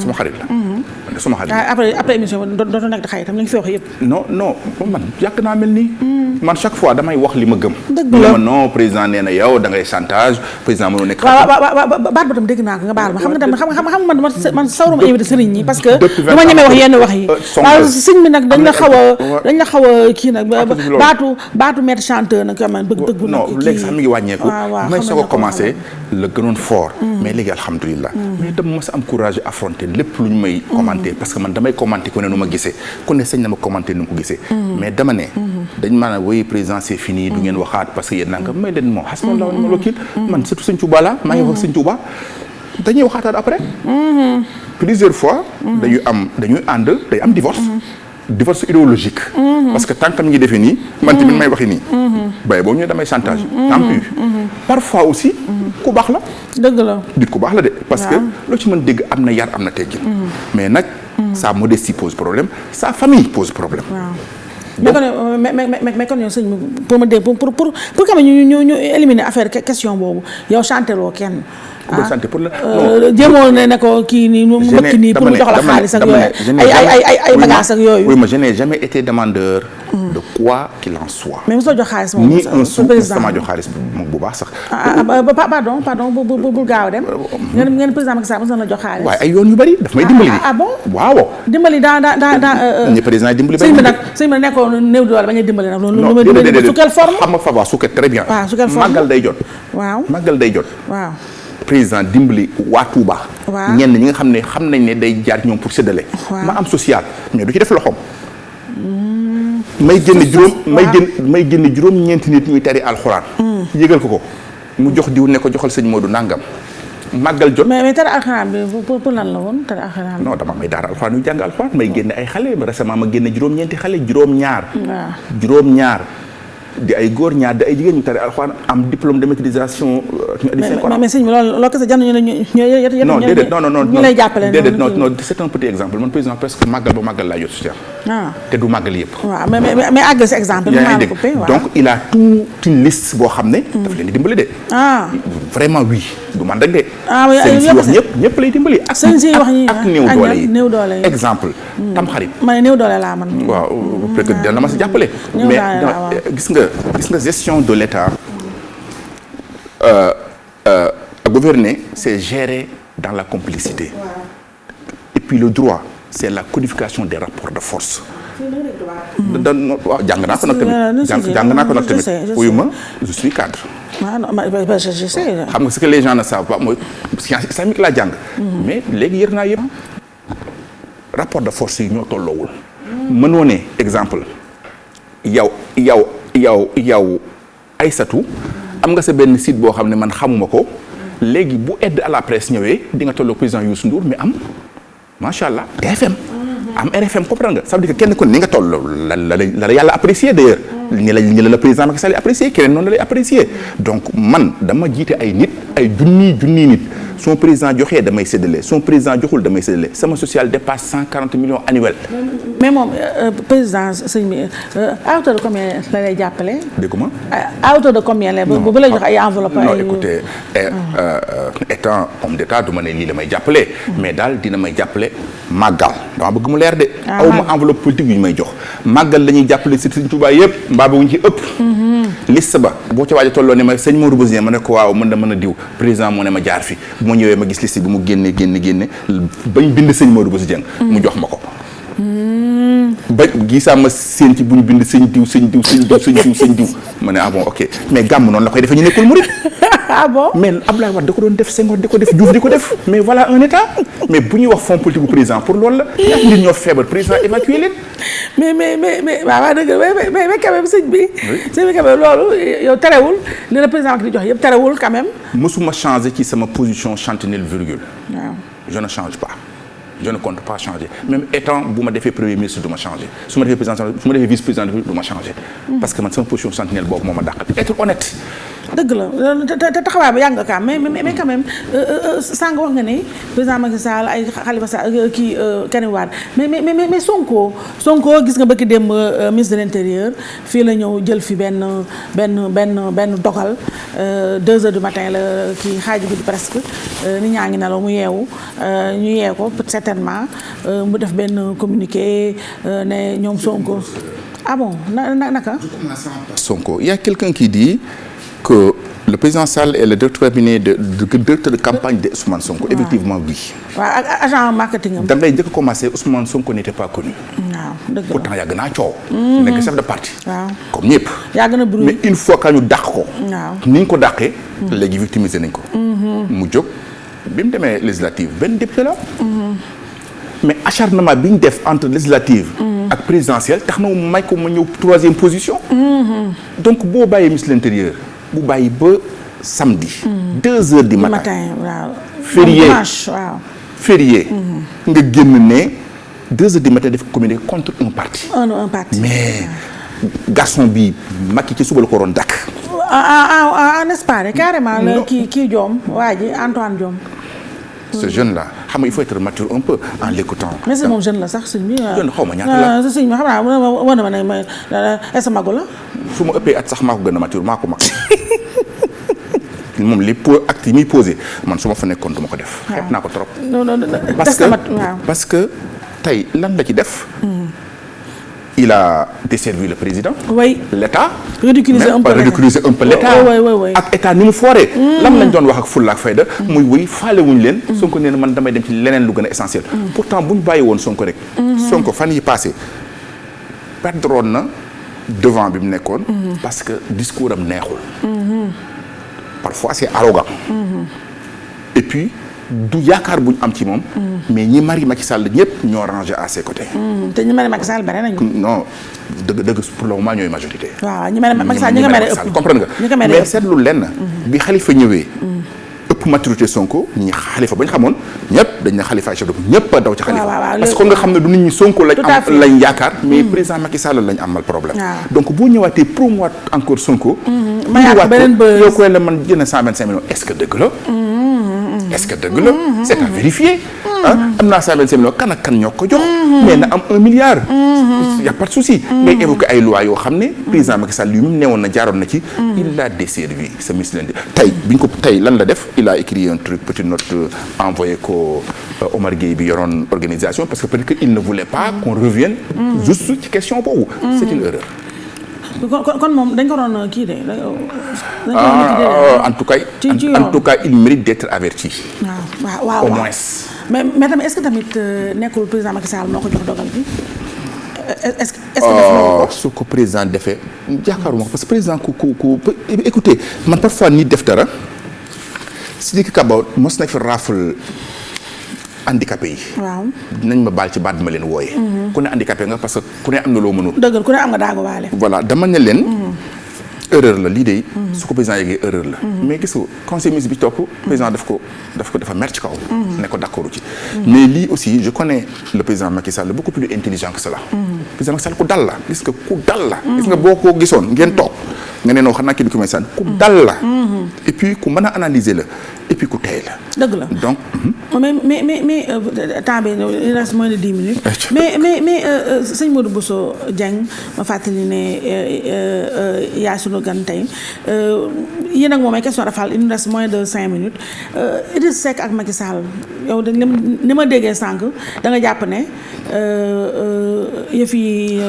sama xarit la sama xarit après émission bi dootoo nekk di xaritam li nga fi wax yëpp non man yàgg naa mel nii man chaque fois damay wax li ma gëm dëgg la ma non président nee na yow da ngay chantage président mënoo nekk baat ba tam dégg naa ko nga baal ma xam nga tam xam man sawruma invité sëriñ ñi parce que du ma ñemee wax yenn wax yi waaw sëñ bi nag dañ la xaw a kii nag baatu maître chanteur nag man bëgg dëggu nag non léegi sax mi ngi wàññeeku may soog a commencé la gënoon fort mais léegi alhamdulilah mais dama mas am courage affronter lépp lu ñu may commenter parce que man damay commenter ku ne nu ma gisee ku ne sañ na ma commenter nu ma ko gisee mais dama ne dañ maanaam oui président c'est fini du ngeen waxaat parce que yéen naa nga may leen moo hasbunallahu wa ni'mal wakiil man surtout sëñ Touba la maa ngi wax sëñ Touba dañuy waxaataat après plusieurs fois dañuy ànd day am divorce idéologique parce que tant que mi ngi defee nii man tamit may waxi nii bay boobu ñu damay chantage tant pis parfois aussi ku baax la dëgg la nit ku baax la de parce que loo ci mën dégg am na yar am na teggin mais nag sa modestie pose problème sa famille pose problème mais kon yow sëñ bi pour ma dégg pour que ñu éliminer affaire question boobu yow chanté loo kenn santé pour la jéemoon ne ko kii nii mu mbëkk nii pour mu jox la xaalis ak yooyu ay bagages ak yooyu oui mais je n'ai jamais été demandeur de quoi qu'il en soit mais mosoo jox xaalis moom ni un sou sama jox xaalis moom bu baax sax pardon bu gaaw a dem ngeen président Macky Sall mos na la jox xaalis waaye ay yoon yu bëri daf may dimbali bon waaw dimbali dans ñi président yi dimbali sëñ bi nag nekkoon néew doole bañ a dimbali nag loolu lu ma sous quelle forme xam nga fa waaw sous quelle très bien waaw sous quelle forme màggal day jot màggal day jot président dimbali waa Touba ñenn ñi nga xam nañ ne day jaar ñoom pour séddale ma am social mais du ci def loxoom may génn juróom-ñeenti nit ñuy tari alxuraan yëgal ko mu jox diw ne ko joxal sëñ Modou nangam màggal jot mais tari alxuraan bi pour lan la woon tari alxuraan non dama may daara alxuraan yu jàng alxuraan may génne ay xale récemment ma génne juróom-ñeenti xale juróom-ñaar di ay góor ñaar di ay jigéen ñu tari alxuraan am diplôme de maîtrisation mais sëñ bi loolu kese jànd ñu lay jàppale non c'est un petit exemple man président presque màggal ba màggal laa jot si te du màggal yëpp waaw mais àggal si exemple donc il a toute une liste boo xam ne daf leen di dimbali de vraiment oui du man rek de sëñ si wax ñëpp lay dimbali ak néew doole yi exemple tam xarit man néew doole laa man waaw peut-être dana ma si jàppale mais gis nga gestion de l'État gouverner c'est gérer dans la complicité et puis le droit c'est la codification des rapports de force waaw jàng naa ko nag tamit uyu ma je suis cadre je sais xam nga ce que les gens ne savent pas mooy science islamique laa jàng mais léegi yër naa yëpp rapport de force yi ñoo tolloowul mënoo ne exemple yow Aïssatou am nga sa benn site boo xam ne man xamuma ko léegi bu aide à la presse ñëwee di nga tolloo président Youssou Ndour mais am macha allah TFM am RFM comprendre nga ça veut dire que kenn ku ne ni nga toll la yàlla apprécier d'ailleurs ñi la président Macky Sall apprécier keneen noonu la lay apprécier donc man dama jiite ay nit ay junni nit son président joxee damay séddale son président joxul damay séddale sama social dépasse 140 millions annuels. mais moom président sëñ bi à hauteur de combien la lay jàppale. dégg nga à hauteur de combien la bu la jox ay enveloppe. non écoutez étant homme d'état du ma ne lii la may jàppale. mais daal dina may jàppale màggal dama bëgg mu leer de. aw ma enveloppe politique yu ñu may jox màggal la ñuy jàppale si Sëñ Tuubaa yëpp mbaa ba wuñ ci ëpp. liste ba boo ci waaj a tolloo ne ma sëñ Modou Bousso ma ne ko waaw mën a diw président moo ne ma jaar fi bu ma ñëwee ma gis liste bi mu génne bañ bind sëñ Modou Bousso mu jox ma ko ba gisaa ma seen ci bu ñu bind sëñ diw ma ne ah bon ok mais gàmm noonu la koy defee ñu nekkul murid. ah bon mais Abdoulaye Wade da ko doon def Senghor di ko def Diouf di ko def mais voilà un état mais bu ñuy wax fonds politique bu président pour loolu la ñaata nit ñoo feebar président évacué leen. mais waaw dëgg mais quand même sëñ bi. sëñ bi quand même loolu yow terewul li la président di jox yëpp terewul quand même. mësuma changer ci sama position chantinelle virgule. waaw je ne change pas. je ne compte pas changer même étant bu ma defee premier ministre du ma changer su ma defee président su ma defee vice président du ma changer. parce que man sama position sentinelle boobu moo ma dàq être honnête. dëgg la te taxawaay ba yàgg nga kaam mais quand même sànq wax nga ne président Macky Sall ay Khalifa Sall kii Karim Wade mais Sonko gis nga bëgg dem ministre de l'intérieur fii la ñëw jël fi benn dogal 2 heures du matin la kii xaaju guddi presque nit ñaa ngi nelaw mu yeewu ñu yee ko certainement mu def benn communiqué ne ñoom Sonko ah bon naka. Sonko il y a quelqu'un qui dit que le président Sall est le directeur de campagne de Ousmane Sonko. Effectivement oui. waaw agent marketing am. da ngay njëkk a commencé Ousmane Sonko n'était pas connu. waaw dëgg la pourtant yàgg naa coow. nekk chef de parti. waaw comme ñëpp. yàgg na bruit mais une fois que ñu dàq ko. waaw ni ñu ko dàqee. léegi victimiser nañ ko. mu jóg bi mu demee législative benn député la. mais acharnement bi ñu def entre législative. ak présidentielle tax na mu may ko ma ñëw 3e position. donc boo bàyyee ministre de l'intérieur bu bàyyi ba samedi. 2 heures du matin waaw. férié waaw. férié. nga génn ne 2 heures du matin def communiqué contre un parti. un parti. mais garçon bi Macky ci suba la ko waroon dakk. n'est-ce pas carrément. la kii Diome waa ji Antoine Diome. ce jeune là xam nga il faut être mature un peu en l'écoutant. mais c'est moom jeune la sax sëñ bi. jeune xaw ma ñaata la sëñ bi xam naa wane ma ne est-ce que magu la. su ma ëppee at sax maa ko gën a mature maa ko mag. moom li acte yi muy posé man su ma fa nekkoon du ma ko def. xeeb naa ko trop. parce que tey lan la ci def. il a desservi le président. oui l'État. ridiculiser un peu l'État. ak état ni mu fooree. lan lañ doon wax ak fulla ak fayda. muy wuy faale wuñ leen. Sonko nee na man damay dem ci leneen lu gën a essentiel. pourtant bu ñu bàyyi woon Sonko rek. Sonko fan yi passé perdroon na devant bi mu nekkoon. parce que discours am neexul. parfois c'est arrogant. et puis du yaakaar bu ñu am ci moom. mais ñi mari Macky Sall ñëpp ñoo rangé à ses côtés. te ñi mari Macky Sall bare nañu. non dëgg pour le moment ñooy majorité. waaw ñi mari Macky Sall ñi nga mari ëpp comprendre nga. mais seetlu lenn. bi Khalifa ñëwee. ëpp maturité Sonko ñi Khalifa ba ñu xamoon ñëpp dañ ne Khalifa ay chef de ñëpp a daw ci Khalifa. parce que nga xam ne du nit ñi Sonko lañ yaakaar. mais président Macky Sall lañ amal problème. donc boo ñëwaatee promouvoir encore Sonko. mayaat beneen buzz yow koy la man jënd 125 millions est-ce que dëgg la. est-ce que dëgg la c'est à vérifier. am naa 125 millions kan ak kan ñoo ko jox. mais na am 1 milliard. y a pas de souci. ngay évoquer ay lois yoo xam ne président Macky Sall yu mu newoon na jaaroon na ci. il a desservi ce ministre tey bi ñu ko tey lan la def il a écrit un truc petite note envoyé ko Omar Gueye bi yoroon organisation parce que peut-être que il ne voulait pas qu'on revienne. juste ci question boobu. c'est une erreur. kon moom dañ ko doon kii de. en tout cas il mérite d'être averti. waaw au moins. mais tamit est-ce que tamit nekkul président Macky Sall moo ko jox dogal bi est-ce que def na ko. su ko président defee jàkkaaruma ko parce que président ku écoutez man parfois nit def dara Sidiki Kaba mos na fi raafal handicapé yi. waaw dinañ ma baal ci baat bi ma leen wooyee. ku ne handicapé nga parce que ku ne am na loo mënul. dëgg ku ne am nga daagu waale. voilà dama ne leen. erreur la lii de. su ko président yeggee erreur la. mais gis nga conseil ministre bi topp. président dafa mer ci kaw. ne ko d'accord ci. mais lii aussi je connais le président Macky Sall beaucoup plus intelligent que cela. président Macky Sall ku dal la gis nga ku dal la. gis nga boo ko gisoon ngeen toog nga ne noo xam naa kii bi ku may sànni ku dal la. et puis ku mën a analyser la et puis ku tey la. dëgg la donc. mais temps bi il reste moins de 10 minutes. mais sëñ Modou Bousso Dieng ma fàttali ne yaa sunu gan tey yéen ak moom ay question rafal il nous reste moins de 5 minutes Idriss Seck ak Macky Sall yow ni ma déggee sànq da nga jàpp ne yëf yi.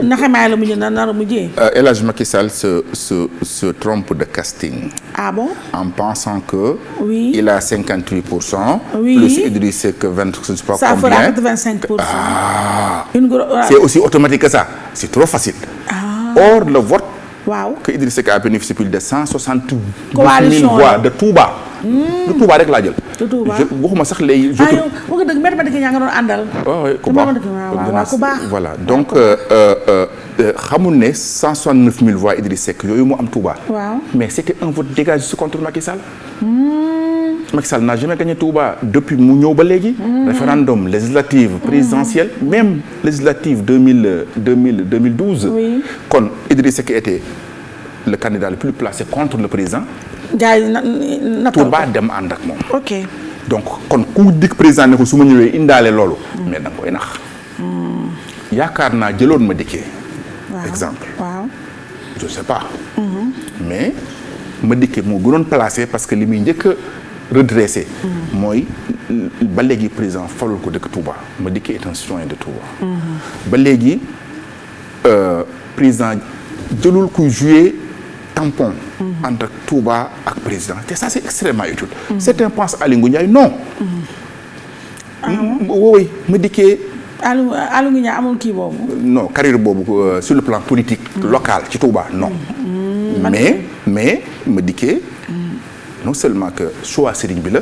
naxamaay la mujjee nar a mujjee. El Hadj Macky Sall se trompe de casting. Ah bon? En pensant que. Oui. Il a 58%. Oui. Plus Idriss Seck 20, je ne sais pas ça combien. Ça fera 85%. Ah. Voilà. C'est aussi automatique que ça. C'est trop facile. Ah. Or, le vote. Waaw. Que Idriss Seck a bénéficié plus de 160 coalition 000 voix de Touba. De Touba rek laa jël. de Touba waxuma sax léegi. ah yow wax nga dëgg mbedd ma dëgg ñaa nga doon àndal. waaw ku baax waaw ku baax. voilà donc xamul ne 169 000 voix Idriss Seck yooyu mu am Touba. waaw mais c'était un vote dégagé contre Macky Sall. Macky Sall n'a jamais gagné Touba depuis mu ñëw ba léegi. référendum législative présidentielle même législative 2012. oui kon Idriss Seck était le candidat le plus placé contre le président. gars yi na Touba dem ànd ak moom. ok donc kon ku dikk président ne ko su ma ñëwee indaale loolu. mais da nga koy nax. yaakaar naa jëloon ma dikkee. exemple waaw je sais pas. mais ma dikkee moo gënoon placé parce que li muy njëkk a redressé. mooy ba léegi président falul ko dëkk Touba ma dikkee est un citoyen de Touba. ba léegi président jëlul kuy jouer tampon. entre Touba ak président te ça c'est extrêmement utile. certains pensent Aly Ngouille Ndiaye non. oui ma dikkee. Aly Ngouille Ndiaye amul kii boobu. non carrière boobu sur le plan politique. local ci Touba non. mais ma dikkee. non seulement que choix sëriñ bi la.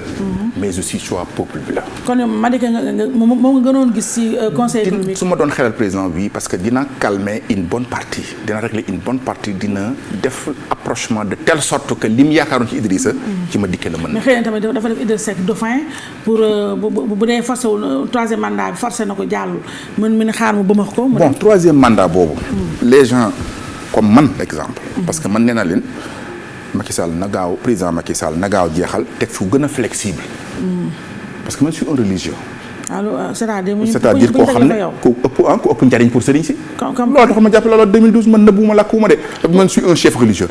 mais aussi choix peuple bi la. kon Madické nga moom nga gënoon gis ci conseil économique. su ma doon xelal président oui parce que dina calmer une bonne partie dina régler une bonne partie dina def approchement de telle sorte que lim yaakaaroon ci Idrissa. ci Madické la mën na. mais xëy na tamit dafa def Idrissa Seck dauphin pour bu dee forcé wul troisième mandat bi forcé na ko jàllul mën xaar mu bëmax ko. bon troisième mandat boobu. les gens comme man exemple. parce que man nee na leen. Macky Sall na gaaw président Macky Sall na gaaw jeexal teg fu gën a flexible. parce que man je suis un religieux. alors c'est-à-dire koo xam ne ku ëpp njariñ pour sëriñ si. comme loolu tax ma jàppale loolu 2012 man nëbbuuma làkkuwuma de man je suis un chef religieux.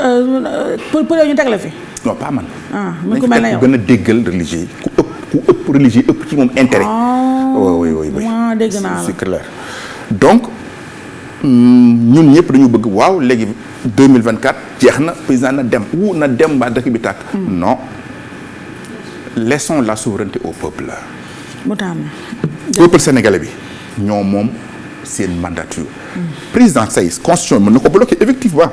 pour ñu teg la fi. non pas man. man ku mel ne yow gën a déggal religieux yi ku ëpp religieux yi ëpp ci moom intérêt. oui dégg naa la c'est clair donc ñun ñëpp dañu bëgg waaw léegi 2024 jeex na président na dem ba dëkk bi tàkk. non laissons la souveraineté au peuple. mu tànn. peuple sénégalais bi ñoo moom seen mandature. président say constitution mën na ko bloquer effectivement.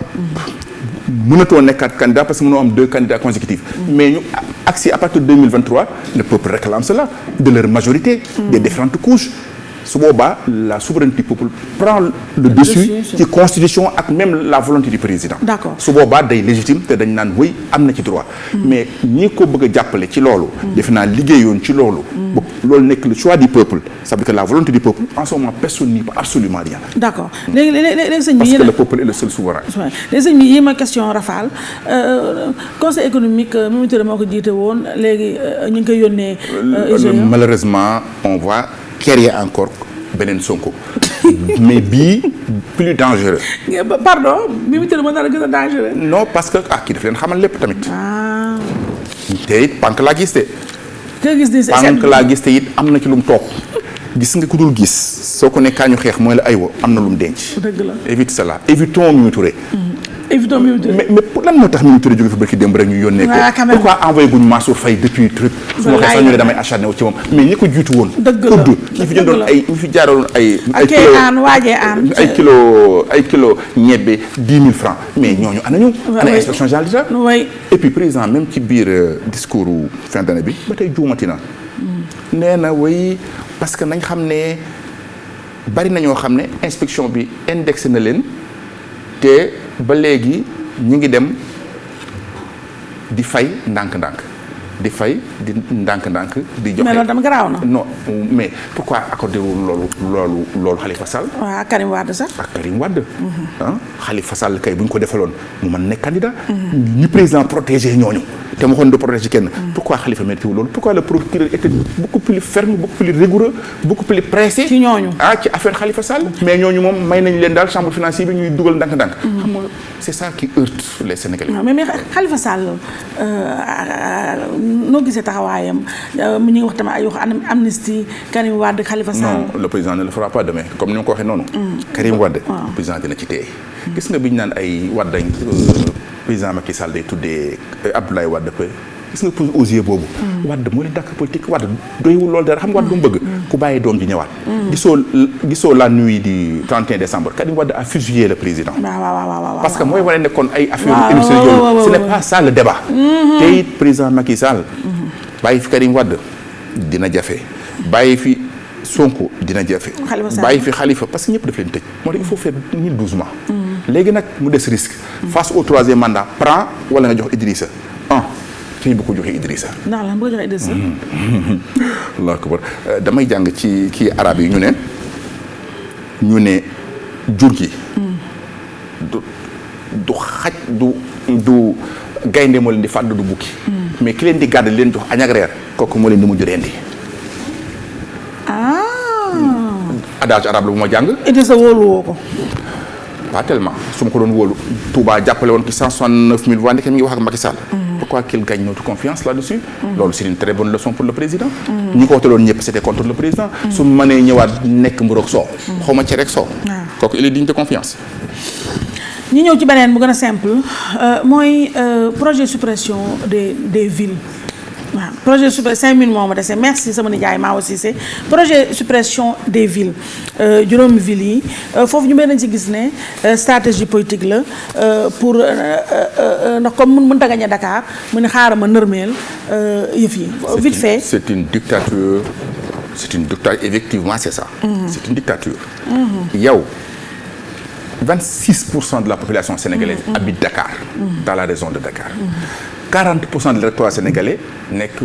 mënatoo nekkaat candidat parce que mënoo am 2 candidats consécutifs. mais ñu agsi à partir de 2023 le peuple réclame cela de leur majorité. des différentes couches. su boobaa la souveraineté du peuple prend le dessus ci constitution ak même la volonté du président. d'accord su boobaa day légitime te dañ naan wéy am na ci droit. mais ñi ko bëgg a jàppale ci loolu. defe naa liggéeyoon ci loolu. loolu nekk le choix du peuple ça veut dire que la volonté du peuple en ce moment personne n'y peut absolument rien. d'accord léegi sëñ bi parce que le peuple est le seul souverain. léegi sëñ bi yi ma question Rafal conseil économique Mimi Touré moo ko jiite woon léegi ñu ngi koy yónnee. malheureusement on voit. créer encore beneen Sonko mais bii plus dangereux. pardon Mimi Touré moo nar a gën a dangereux. non parce que kii daf leen xamal lépp tamit. te it pànk laa gis te. pànk laa gis te it am na ci lu mu toog. gis nga ku dul gis soo ko ne kaa ñu xeex mooy la aywa am na lu mu denc. dëgg la évite cela évitons Mimi Touré. évitons Mimi Touré mais lan moo tax Mimi Touré jóge fa barki démb rek ñu yónnee ko. pourquoi envoyé guñ Mansour Faye depuis truc. su ma waxee sax ñu ne damay acharné wu ci moom mais ñi ko jiitu woon. dëgg la ñi fi jëndoon ñi fi jaaroon ay kilo ñebbe 10 000 francs mais ñooñu ana ñu. ana inspection générale d'État. et puis président même ci biir discours fin d'année bi ba tey juumati na. nee na way parce que nañ xam ne bari na ñoo xam ne inspection bi indexé na leen te ba léegi ñu ngi dem di fay ndànk-ndànk di fay di ndànk-ndànk di joxe. mais loolu dama garaaw na. non mais pourquoi accordé wu loolu Khalifa Sall. waaw ak Karim Wade sax. ak Karim Wade. Khalifa Sall kay bu ñu ko defaloon mu mën nekk candidat. ñi président protégé ñooñu. te ma waxoon de protéger kenn. pourquoi Khalifa mérité wu loolu pourquoi le procureur était beaucoup plus ferme beaucoup plus rigoureux beaucoup plus pressé. ci ñooñu ci affaire Khalifa Sall. mais ñooñu moom may nañ leen daal chambre financière bi ñuy dugal ndànk-ndànk. xam nga c'est ça qui heurte les Sénégalais. mais Khalifa Sall noo gisee taxawaayam mu ngi wax tamit ay wax amnistie Karim Wade Khalifa Sall. non le président ne le fera pas demain comme ni ma ko waxee noonu. Karim Wade. le président dina ci téye. gis nga bi ñu naan ay Wade président Macky Sall day tuddee Abdoulaye Wade gis nga pour osier boobu. Wade moo leen dàkk politique Wade doywul loolu dara xam nga Wade lu mu bëgg. ku bàyyi doom ji ñëwaat. gisoo la nuit du 31 décembre Karim Wade a fusillé le président. parce que mooy wane ne kon ay affaires émissions yooyu ce n'est pas ça le débat. te it président Macky Sall. bàyyi fi Karim Wade dina jafe bàyyi fi Sonko dina jafe. bàyyi fi Khalifa parce que ñëpp daf leen tëj. moo tax il faut faire 1012 léegi nag mu des risque. face au troisième mandat prend wala nga jox Idrissa fii bu ko joxee Idrissa. ndax lan boo joxee Idrissa. Allahu akbar damay jàng ci kii arab yi ñu ne jur gi. du xaj du gaynde moo leen di fàdd du bukki. mais ki leen di gàdd leen jox añ ak reer kooku moo leen di mujj rendi. adage arabe la bu ma jàng. Idrissa wóolu woo ko. pas tellement su ma ko doon wóolu Touba jàppale woon ki 169 000 voix ndeke mi ngi wax ak Macky Sall. Pourquoi qu'il gagne notre confiance là-dessus. loolu c'est une très bonne leçon pour le président. ñi ko wotaloon ñëpp c'était contre le président. su mënee ñëwaat nekk mburoog soow. xaw ma cere ak soow. kooku il est digne de confiance. ñu ñëw ci beneen bu gën a simple mooy projet suppression des villes. waaw projet suppression 5 minutes moo ma dese merci sama nijaay maa aussi c'est projet suppression des villes juróomi villes yi foofu ñu mel nañ ci gis ne stratégie politique la pour ndax comme mën ta gagner Dakar mu ne xaaral ma nërmeel yëf yi. vite fait c'est une dictature effectivement c'est ça. C'est une dictature. yow 26% de la population sénégalaise habite Dakar. dans la région de Dakar. 40% de l'électorat sénégalais nekk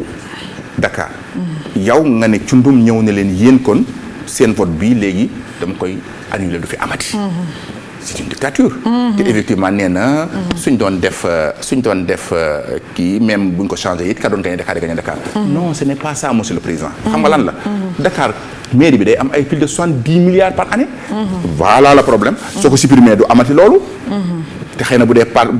Dakar. yow nga ne cundum ñëw ne leen yéen kon seen vote bii léegi dama koy annuler du fi amati. c'est une dictature. te effectivement nee na suñ doon def kii même buñ ko changé it ka doon gagné Dakar di gagné Dakar. non ce n'est pas ça monsieur le président. xam nga lan la. Dakar mairie bi day am ay plus de 70 milliards par année. voilà le problème. soo ko supprimer du amati loolu. te xëy na bu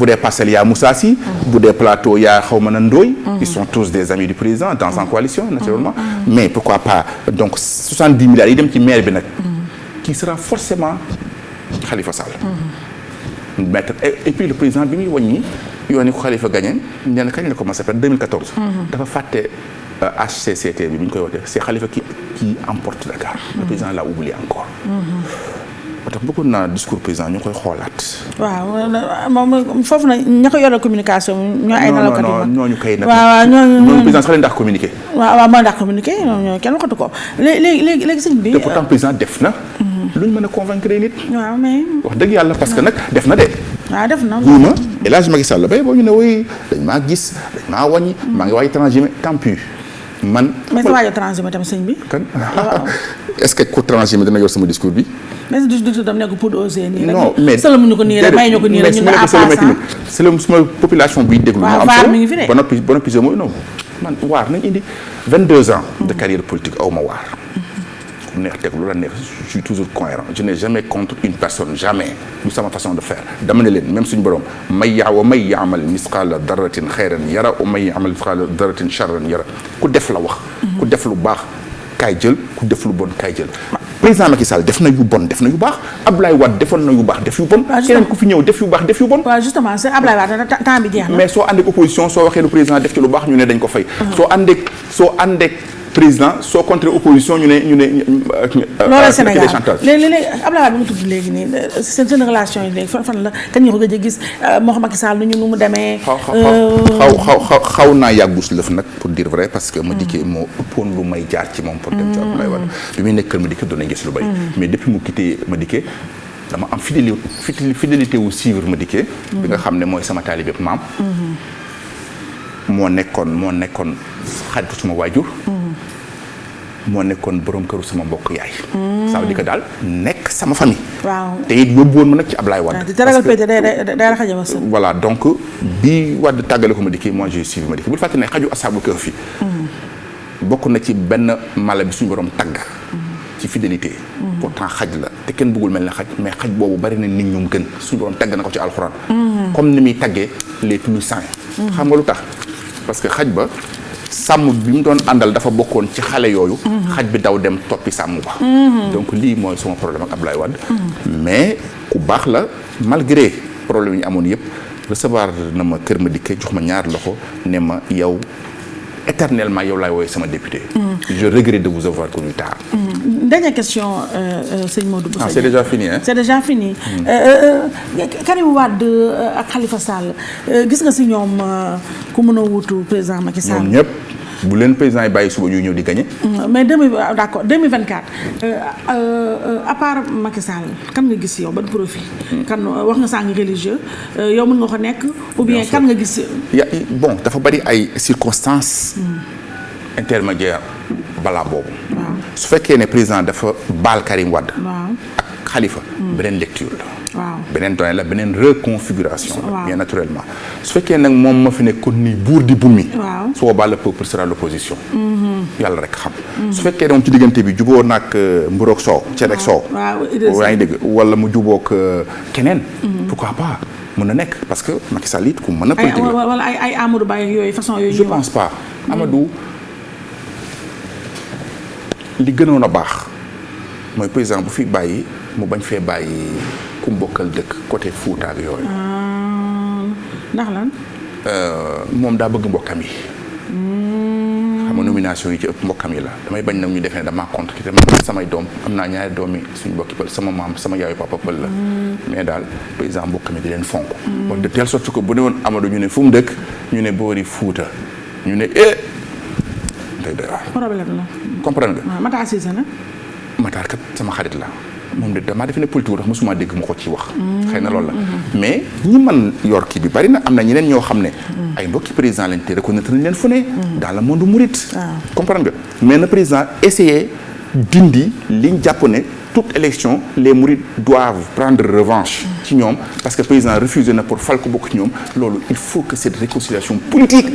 dee Parcelles yaa Moussa Sy bu dee Plateau yaa xaw ma na Ndoye. ils sont tous des amis du président dans en coalition naturellement. mais pourquoi pas donc 70 milliards yi dem ci maire bi nag. qui sera forcément Khalifa Sall. maître et puis le président bi muy wàññi yoon yi ko Khalifa gagné nee na kañ la commencé par 2014. dafa fàtte HCCT bi bu ñu koy wootee c'est Khalifa qui emporte Dakar. le président l'a oublié encore. moo tax bëggoon naa discours président ñu koy xoolaat. waaw moom foofu nag ña ko yore communication ñoo ay nalawkat yi. non ñooñu kay nag. waaw ñooñu président sax leen ndax communiqué. waaw mooy ndax communiqué ñooñu kenn waxatu ko léegi sëñ bi. te pourtant président def na. lu ñu mën a convaincre nit. waaw mais. wax dëgg yàlla parce que nag def na de. waaw def na. guuma El Hadj Macky Sall bay boo ñu ne woy dañ maa gis dañ maa wàññi. maa ngi waaj transhumé tant pis man. mais sa waaj a transhumé tam sëñ bi. kan est-ce que ku transhumé dina yor sama discours bi. mais du tam nekk pour oser nii rek. non mais sëlëmuñu ko nii rek may ñu ko nii rek ñu ne en passant suma population buy déglu. waaw vaar mi ngi fi de ba noppi mooy non man waar nañ indi 22 ans de carrière politique aw ma waar. ku neex teg lu la neex je suis toujours cohérent je n'ai jamais contre une personne jamais du sama façon de faire dama ne leen même suñu borom may yaamal misqaala daratin xayran yara wa may yaamal misqaala daratin charran yara ku def la wax. ku def lu baax kaay jël ku def lu bon kaay jël. président Macky Sall def na yu bon def na yu baax Abdoulaye Wade defoon na yu baax def yu bon. keneen ku fi ñëw def yu baax def yu bon. waaw justement c'est Abdoulaye Wade temps bi jeex na. mais soo àndeek opposition soo waxee lu président def ci lu baax ñu ne dañ ko fay. soo àndeek président soo contre opposition ñu ne. loolu Sénégal léegi Abdoulaye Wade bi mu tudd léegi nii seen relation yi léegi fan la kañ nga ko gëj a gis moo xam Macky Sall nu mu demee. xaw naa yàggus lëf nag pour dire vrai parce que Madické moo ëppoon lu may jaar ci moom pour dem ci Abdoulaye Wade bi muy nekk kër Madické doon nañ gis lu bari. mais depuis mu quitté Madické dama am fidélité wu suivre Madické bi nga xam ne mooy sama taalibe maam. moo nekkoon xaritu suma waajur. moo nekkoon borom këru sama mbokk yaay. ça veut dire que daal nekk sama famille. waaw te it yóbbu woon ma nag ci Ablaye Wade. te ragal pété day raxaje ma sën. voilà donc bi Wade tàggale ko Madické moi j'ai suivi Madické bul fàtte ne xaju asaabu kër fi. bokk na ci benn mala bi suñu borom tagg. ci fidélité. pourtant xaj la te kenn bëggul mel ne xaj mais xaj boobu bari na nit ñu gën suñu borom tagg na ko ci alxuraan. comme ni muy taggee les plus saints. xam nga lu tax parce que xaj ba sàmm bi mu doon àndal dafa bokkoon ci xale yooyu. xaj bi daw dem toppi sàmm ba. donc lii mooy sama problème ak Abdoulaye Wade. mais ku baax la malgré problème yi ñu amoon yëpp recevoir na ma kër ma dikkee jox ma ñaar loxo ne ma yow éternellement yow laay woowee sama député. je regrette de vous avoir connu tard. Dernière question sëñ Modou Bousso Dieng. C'est déjà fini hein? C'est déjà fini. Karim Wade ak Khalifa Sall gis nga si ñoom ku mën a wuutu président Macky Sall. ñoom ñëpp bu leen président yi bàyyi suba ñuy ñëw di gagné. mais d'accord 2024 à part Macky Sall kan nga gis yow ban profil. kan wax nga sànq religieux yow mën nga ko nekk. ou bien kan nga gis. bon dafa bari ay circonstances. intermédiaire balaa boobu. su fekkee ne président dafa baal Karim Wade. ak Khalifa. beneen lecture la. beneen doyen la beneen reconfiguration la. bien naturellement su fekkee nag moom ma fi nekkoon nii buur di bummi. su boobaa le peuple sera l'opposition. yàlla rek xam. su fekkee ne moom ci diggante bi juboo nag mburoog soow cere ak soow. yaa ngi dégg wala mu jubóog keneen. pourquoi pas mën na nekk parce que Macky Sall it ku mën a. politique la wala ay Amadou Ba yooyu façon yooyu. je pense pas Amadou. li gënoon a baax mooy président bu fi bàyyi mu bañ fee bàyyi ku mbokkal dëkk côté Fouta ak yooyu. ndax lan. moom daa bëgg mbokkam yi. xam nga nomination yi ci ëpp mbokkam yi la damay bañ nag ñu defee ne damaa contre ki te man samay doom am naa ñaari doom yi suñu mbokki pël sama maam sama yaayu papa pël la. mais daal président mbokkam yi di leen fonk. de telle sorte que bu ne woon Amadou ñu ne fu mu dëkk ñu ne boori Fouta ñu ne day doy waar. problème la. comprendre nga. Matar Cissé nag. Matar kat sama xarit la moom de damaa defe ne politique ndax mosuma dégg mu ko ci wax. xëy na loolu la mais ñi man yor kii bi bari na am na ñeneen ñoo xam ne. ay mbokki président lañ te reconnaître nañ leen fu ne. dans le monde mouride. comprendre nga mais na président essayer dindi liñ jàpp ne toute élection les mourides doivent prendre revanche ci ñoom parce que président refusé na pour fal ko bokk ci ñoom loolu il faut que cette réconciliation politique.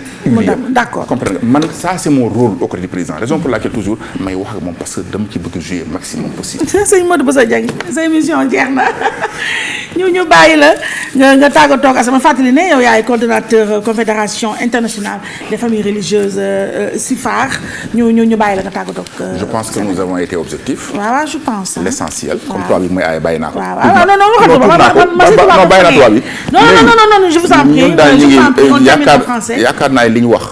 d'accord comprendre nga man ça c'est mon rôle au côté du président raison pour laquelle toujours may wax ak moom parce que dama ci bëgg jouer maximum possible. sëñ Modou Bousso Dieng sa émission jeex na ñu bàyyi la nga tàggatoo ak sama fàttali ne yow yaay coordonnateur confédération internationale des familles religieuses CIFAR ñu bàyyi la nga tàggatoo ak. je pense que nous avons été objectifs. waaw je pense. l'essentiel comme toi bi mooy ay bàyyi naa ko. waaw non waxatuma bàyyi naa tubaab bi. non je vous en prie. ñun daal ñu ngi yaakaar naa li ñu wax.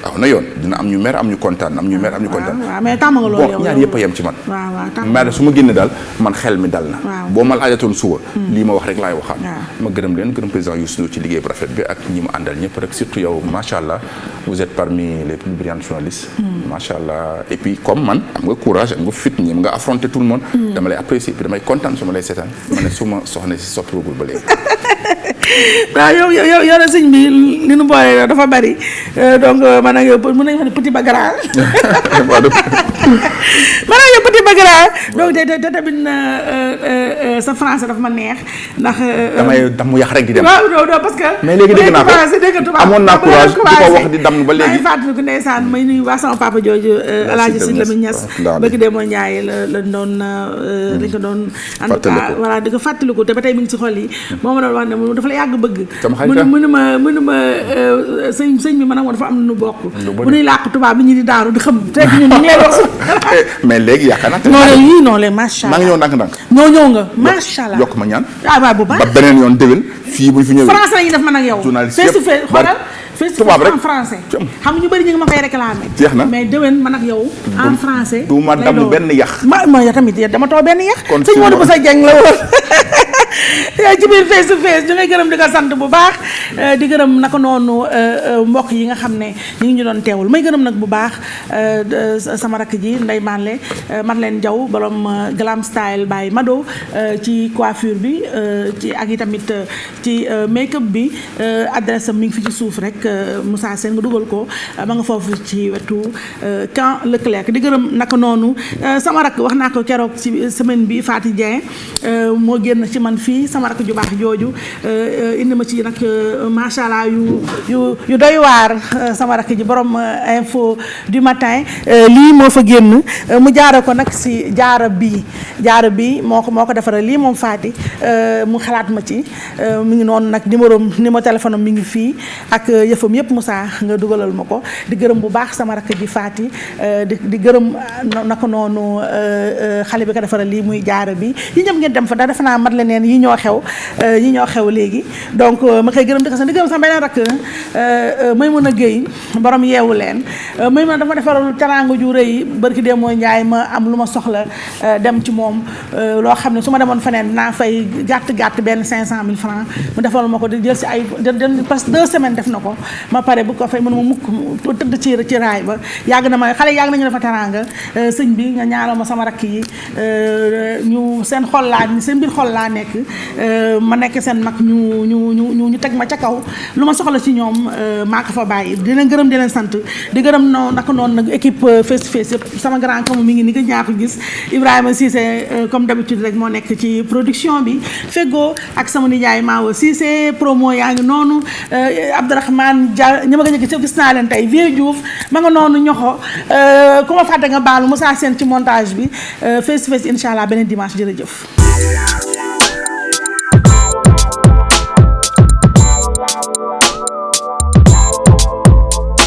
waaw na yoon dina am ñu mer am ñu kontaan am ñu mer am ñu kontaan. waaw mais tàmm nga loolu yow bon ñaar yëpp a yem ci man. waaw mais su ma génne daal man xel mi dal na. boo ma laajatoon suba. lii ma wax rek laay waxaat. ma gërëm leen gërëm président Youssou Ndour ci liggéey bu rafet bi ak ñi ma àndal ñëpp rek surtout yow macha allah vous êtes parmi les plus brillants journalistes. macha allah et puis comme man am nga courage am nga fit ñi nga affronter tout le monde. dama lay apprécier puis damay kontaan su ma lay seetaan ma ne su ma soxna si soppiwul ba léegi. waaw yow la sëñ bi li nu boole dafa bari donc man ak yow mën nañu wax ne petit bagara man ak yow petit bagara donc te tamit sa français dafa ma neex ndax. damay damm yàq rek di dem. waaw non parce que. mais léegi dégg naa ko amoon naa courage di ko wax di damm ba léegi. maa ngi fàttaliku ndeysaan may nuyu waa sama papa jooju El Hadj Sidi Lamine Niass bëgg de moo Ndiaye la doon dañ ko doon. en tout cas voilà di ko fàttaliku te ba tey mi ngi ci xol yi moo ma doon wax ne moom dafa la yàgg bëgg. mënuma sëñ bi man ak moom dafa am na nu bokk. bu ñuy làq tubaab bi ñu di daaru di xam te ñun ñu ngi lay wax. mais léegi yaakaar naa. non les macha allah maa ngi ñëw ndànk-ndànk. ñëw nga macha allah yokk ma ñaan. waaw bu baax ba beneen yoon déwén fii bu ñu fi ñëwee. français la ñuy def man ak yow. journaliste face to face xoolal face to face en français. xam nga ñu bëri ñu ngi ma koy réclamer. jeex na mais déwén man ak yow. en français. du ma damm benn yax. ma yow tamit dama too benn yax. kon sëñ Modou Bousso Dieng la woon. ci biir face to face ñu ngay gërëm di ko sant bu baax di gërëm naka noonu mbokk yi nga xam ne ñu ngi ñu doon teewul may gërëm nag bu baax sama rakk ji Ndeye Marlène Diaw borom glam style by Mado ci coiffure bi ci ak i tamit ci make up bi adresse am mi ngi fi ci suuf rek Moussa Sène nga dugal ko ma nga foofu ci wetu Camp Leclerc di gërëm naka noonu sama rakk wax naa ko keroog ci semaine bi Fatou Dieng moo génn ci man fii sama rakk ju baax jooju indi ma ci nag macha allah yu doy waar sama rakk ji borom info du matin lii moo fa génn mu jaare ko nag si jaara bi moo ko defaral lii moom Fati mu xalaat ma ci mi ngi noonu nag numéro téléphone am mi ngi fii ak yëfam yëpp Moussa nga dugalal ma ko di gërëm bu baax sama rakk ji Fati di gërëm naka noonu xale bi ko defaral lii muy jaara bi yi ñëpp ngeen dem fa dafa naa mat leneen yi ñoo xew léegi donc ma koy gërëm di ko sax di gërëm sama beneen rakk Maymuna Gueye borom yeewu leen Maymuna dafa defaral teraanga ju rëy barki dee mooy Njaay ma am lu ma soxla dem ci moom loo xam ne su ma demoon feneen dinaa fay gàtt benn 500 000 francs mu defal ma ko di jël si ay presque 2 semaines def na ko ma pare bu ko fay mënu ma mukk tëdd ci raay ba yàgg na ma xale yàgg nañu dafa teraanga sëñ bi nga ñaanal ma sama rakk yi ñu seen biir xol laa nekk ma nekk seen mag ñu teg ma ca kaw lu ma soxla ci ñoom maa ko fa bàyyi di leen gërëm di leen sant di gërëm naka noonu nag équipe face to face yëpp sama grand comme mi ngi ni nga ñaa ko gis Ibrahima Cissé comme d'habitude rek moo nekk ci production bi feggoo ak sama nijaay Maawo Cissé promo yaa ngi noonu Abdourahmane Dia ñi ma nga gis naa leen tey Vieux Diouf ma nga noonu ñoxo ku ma fàtte nga baalu Moussa Sène ci montage bi face to face incha allah beneen dimanche jërëjëf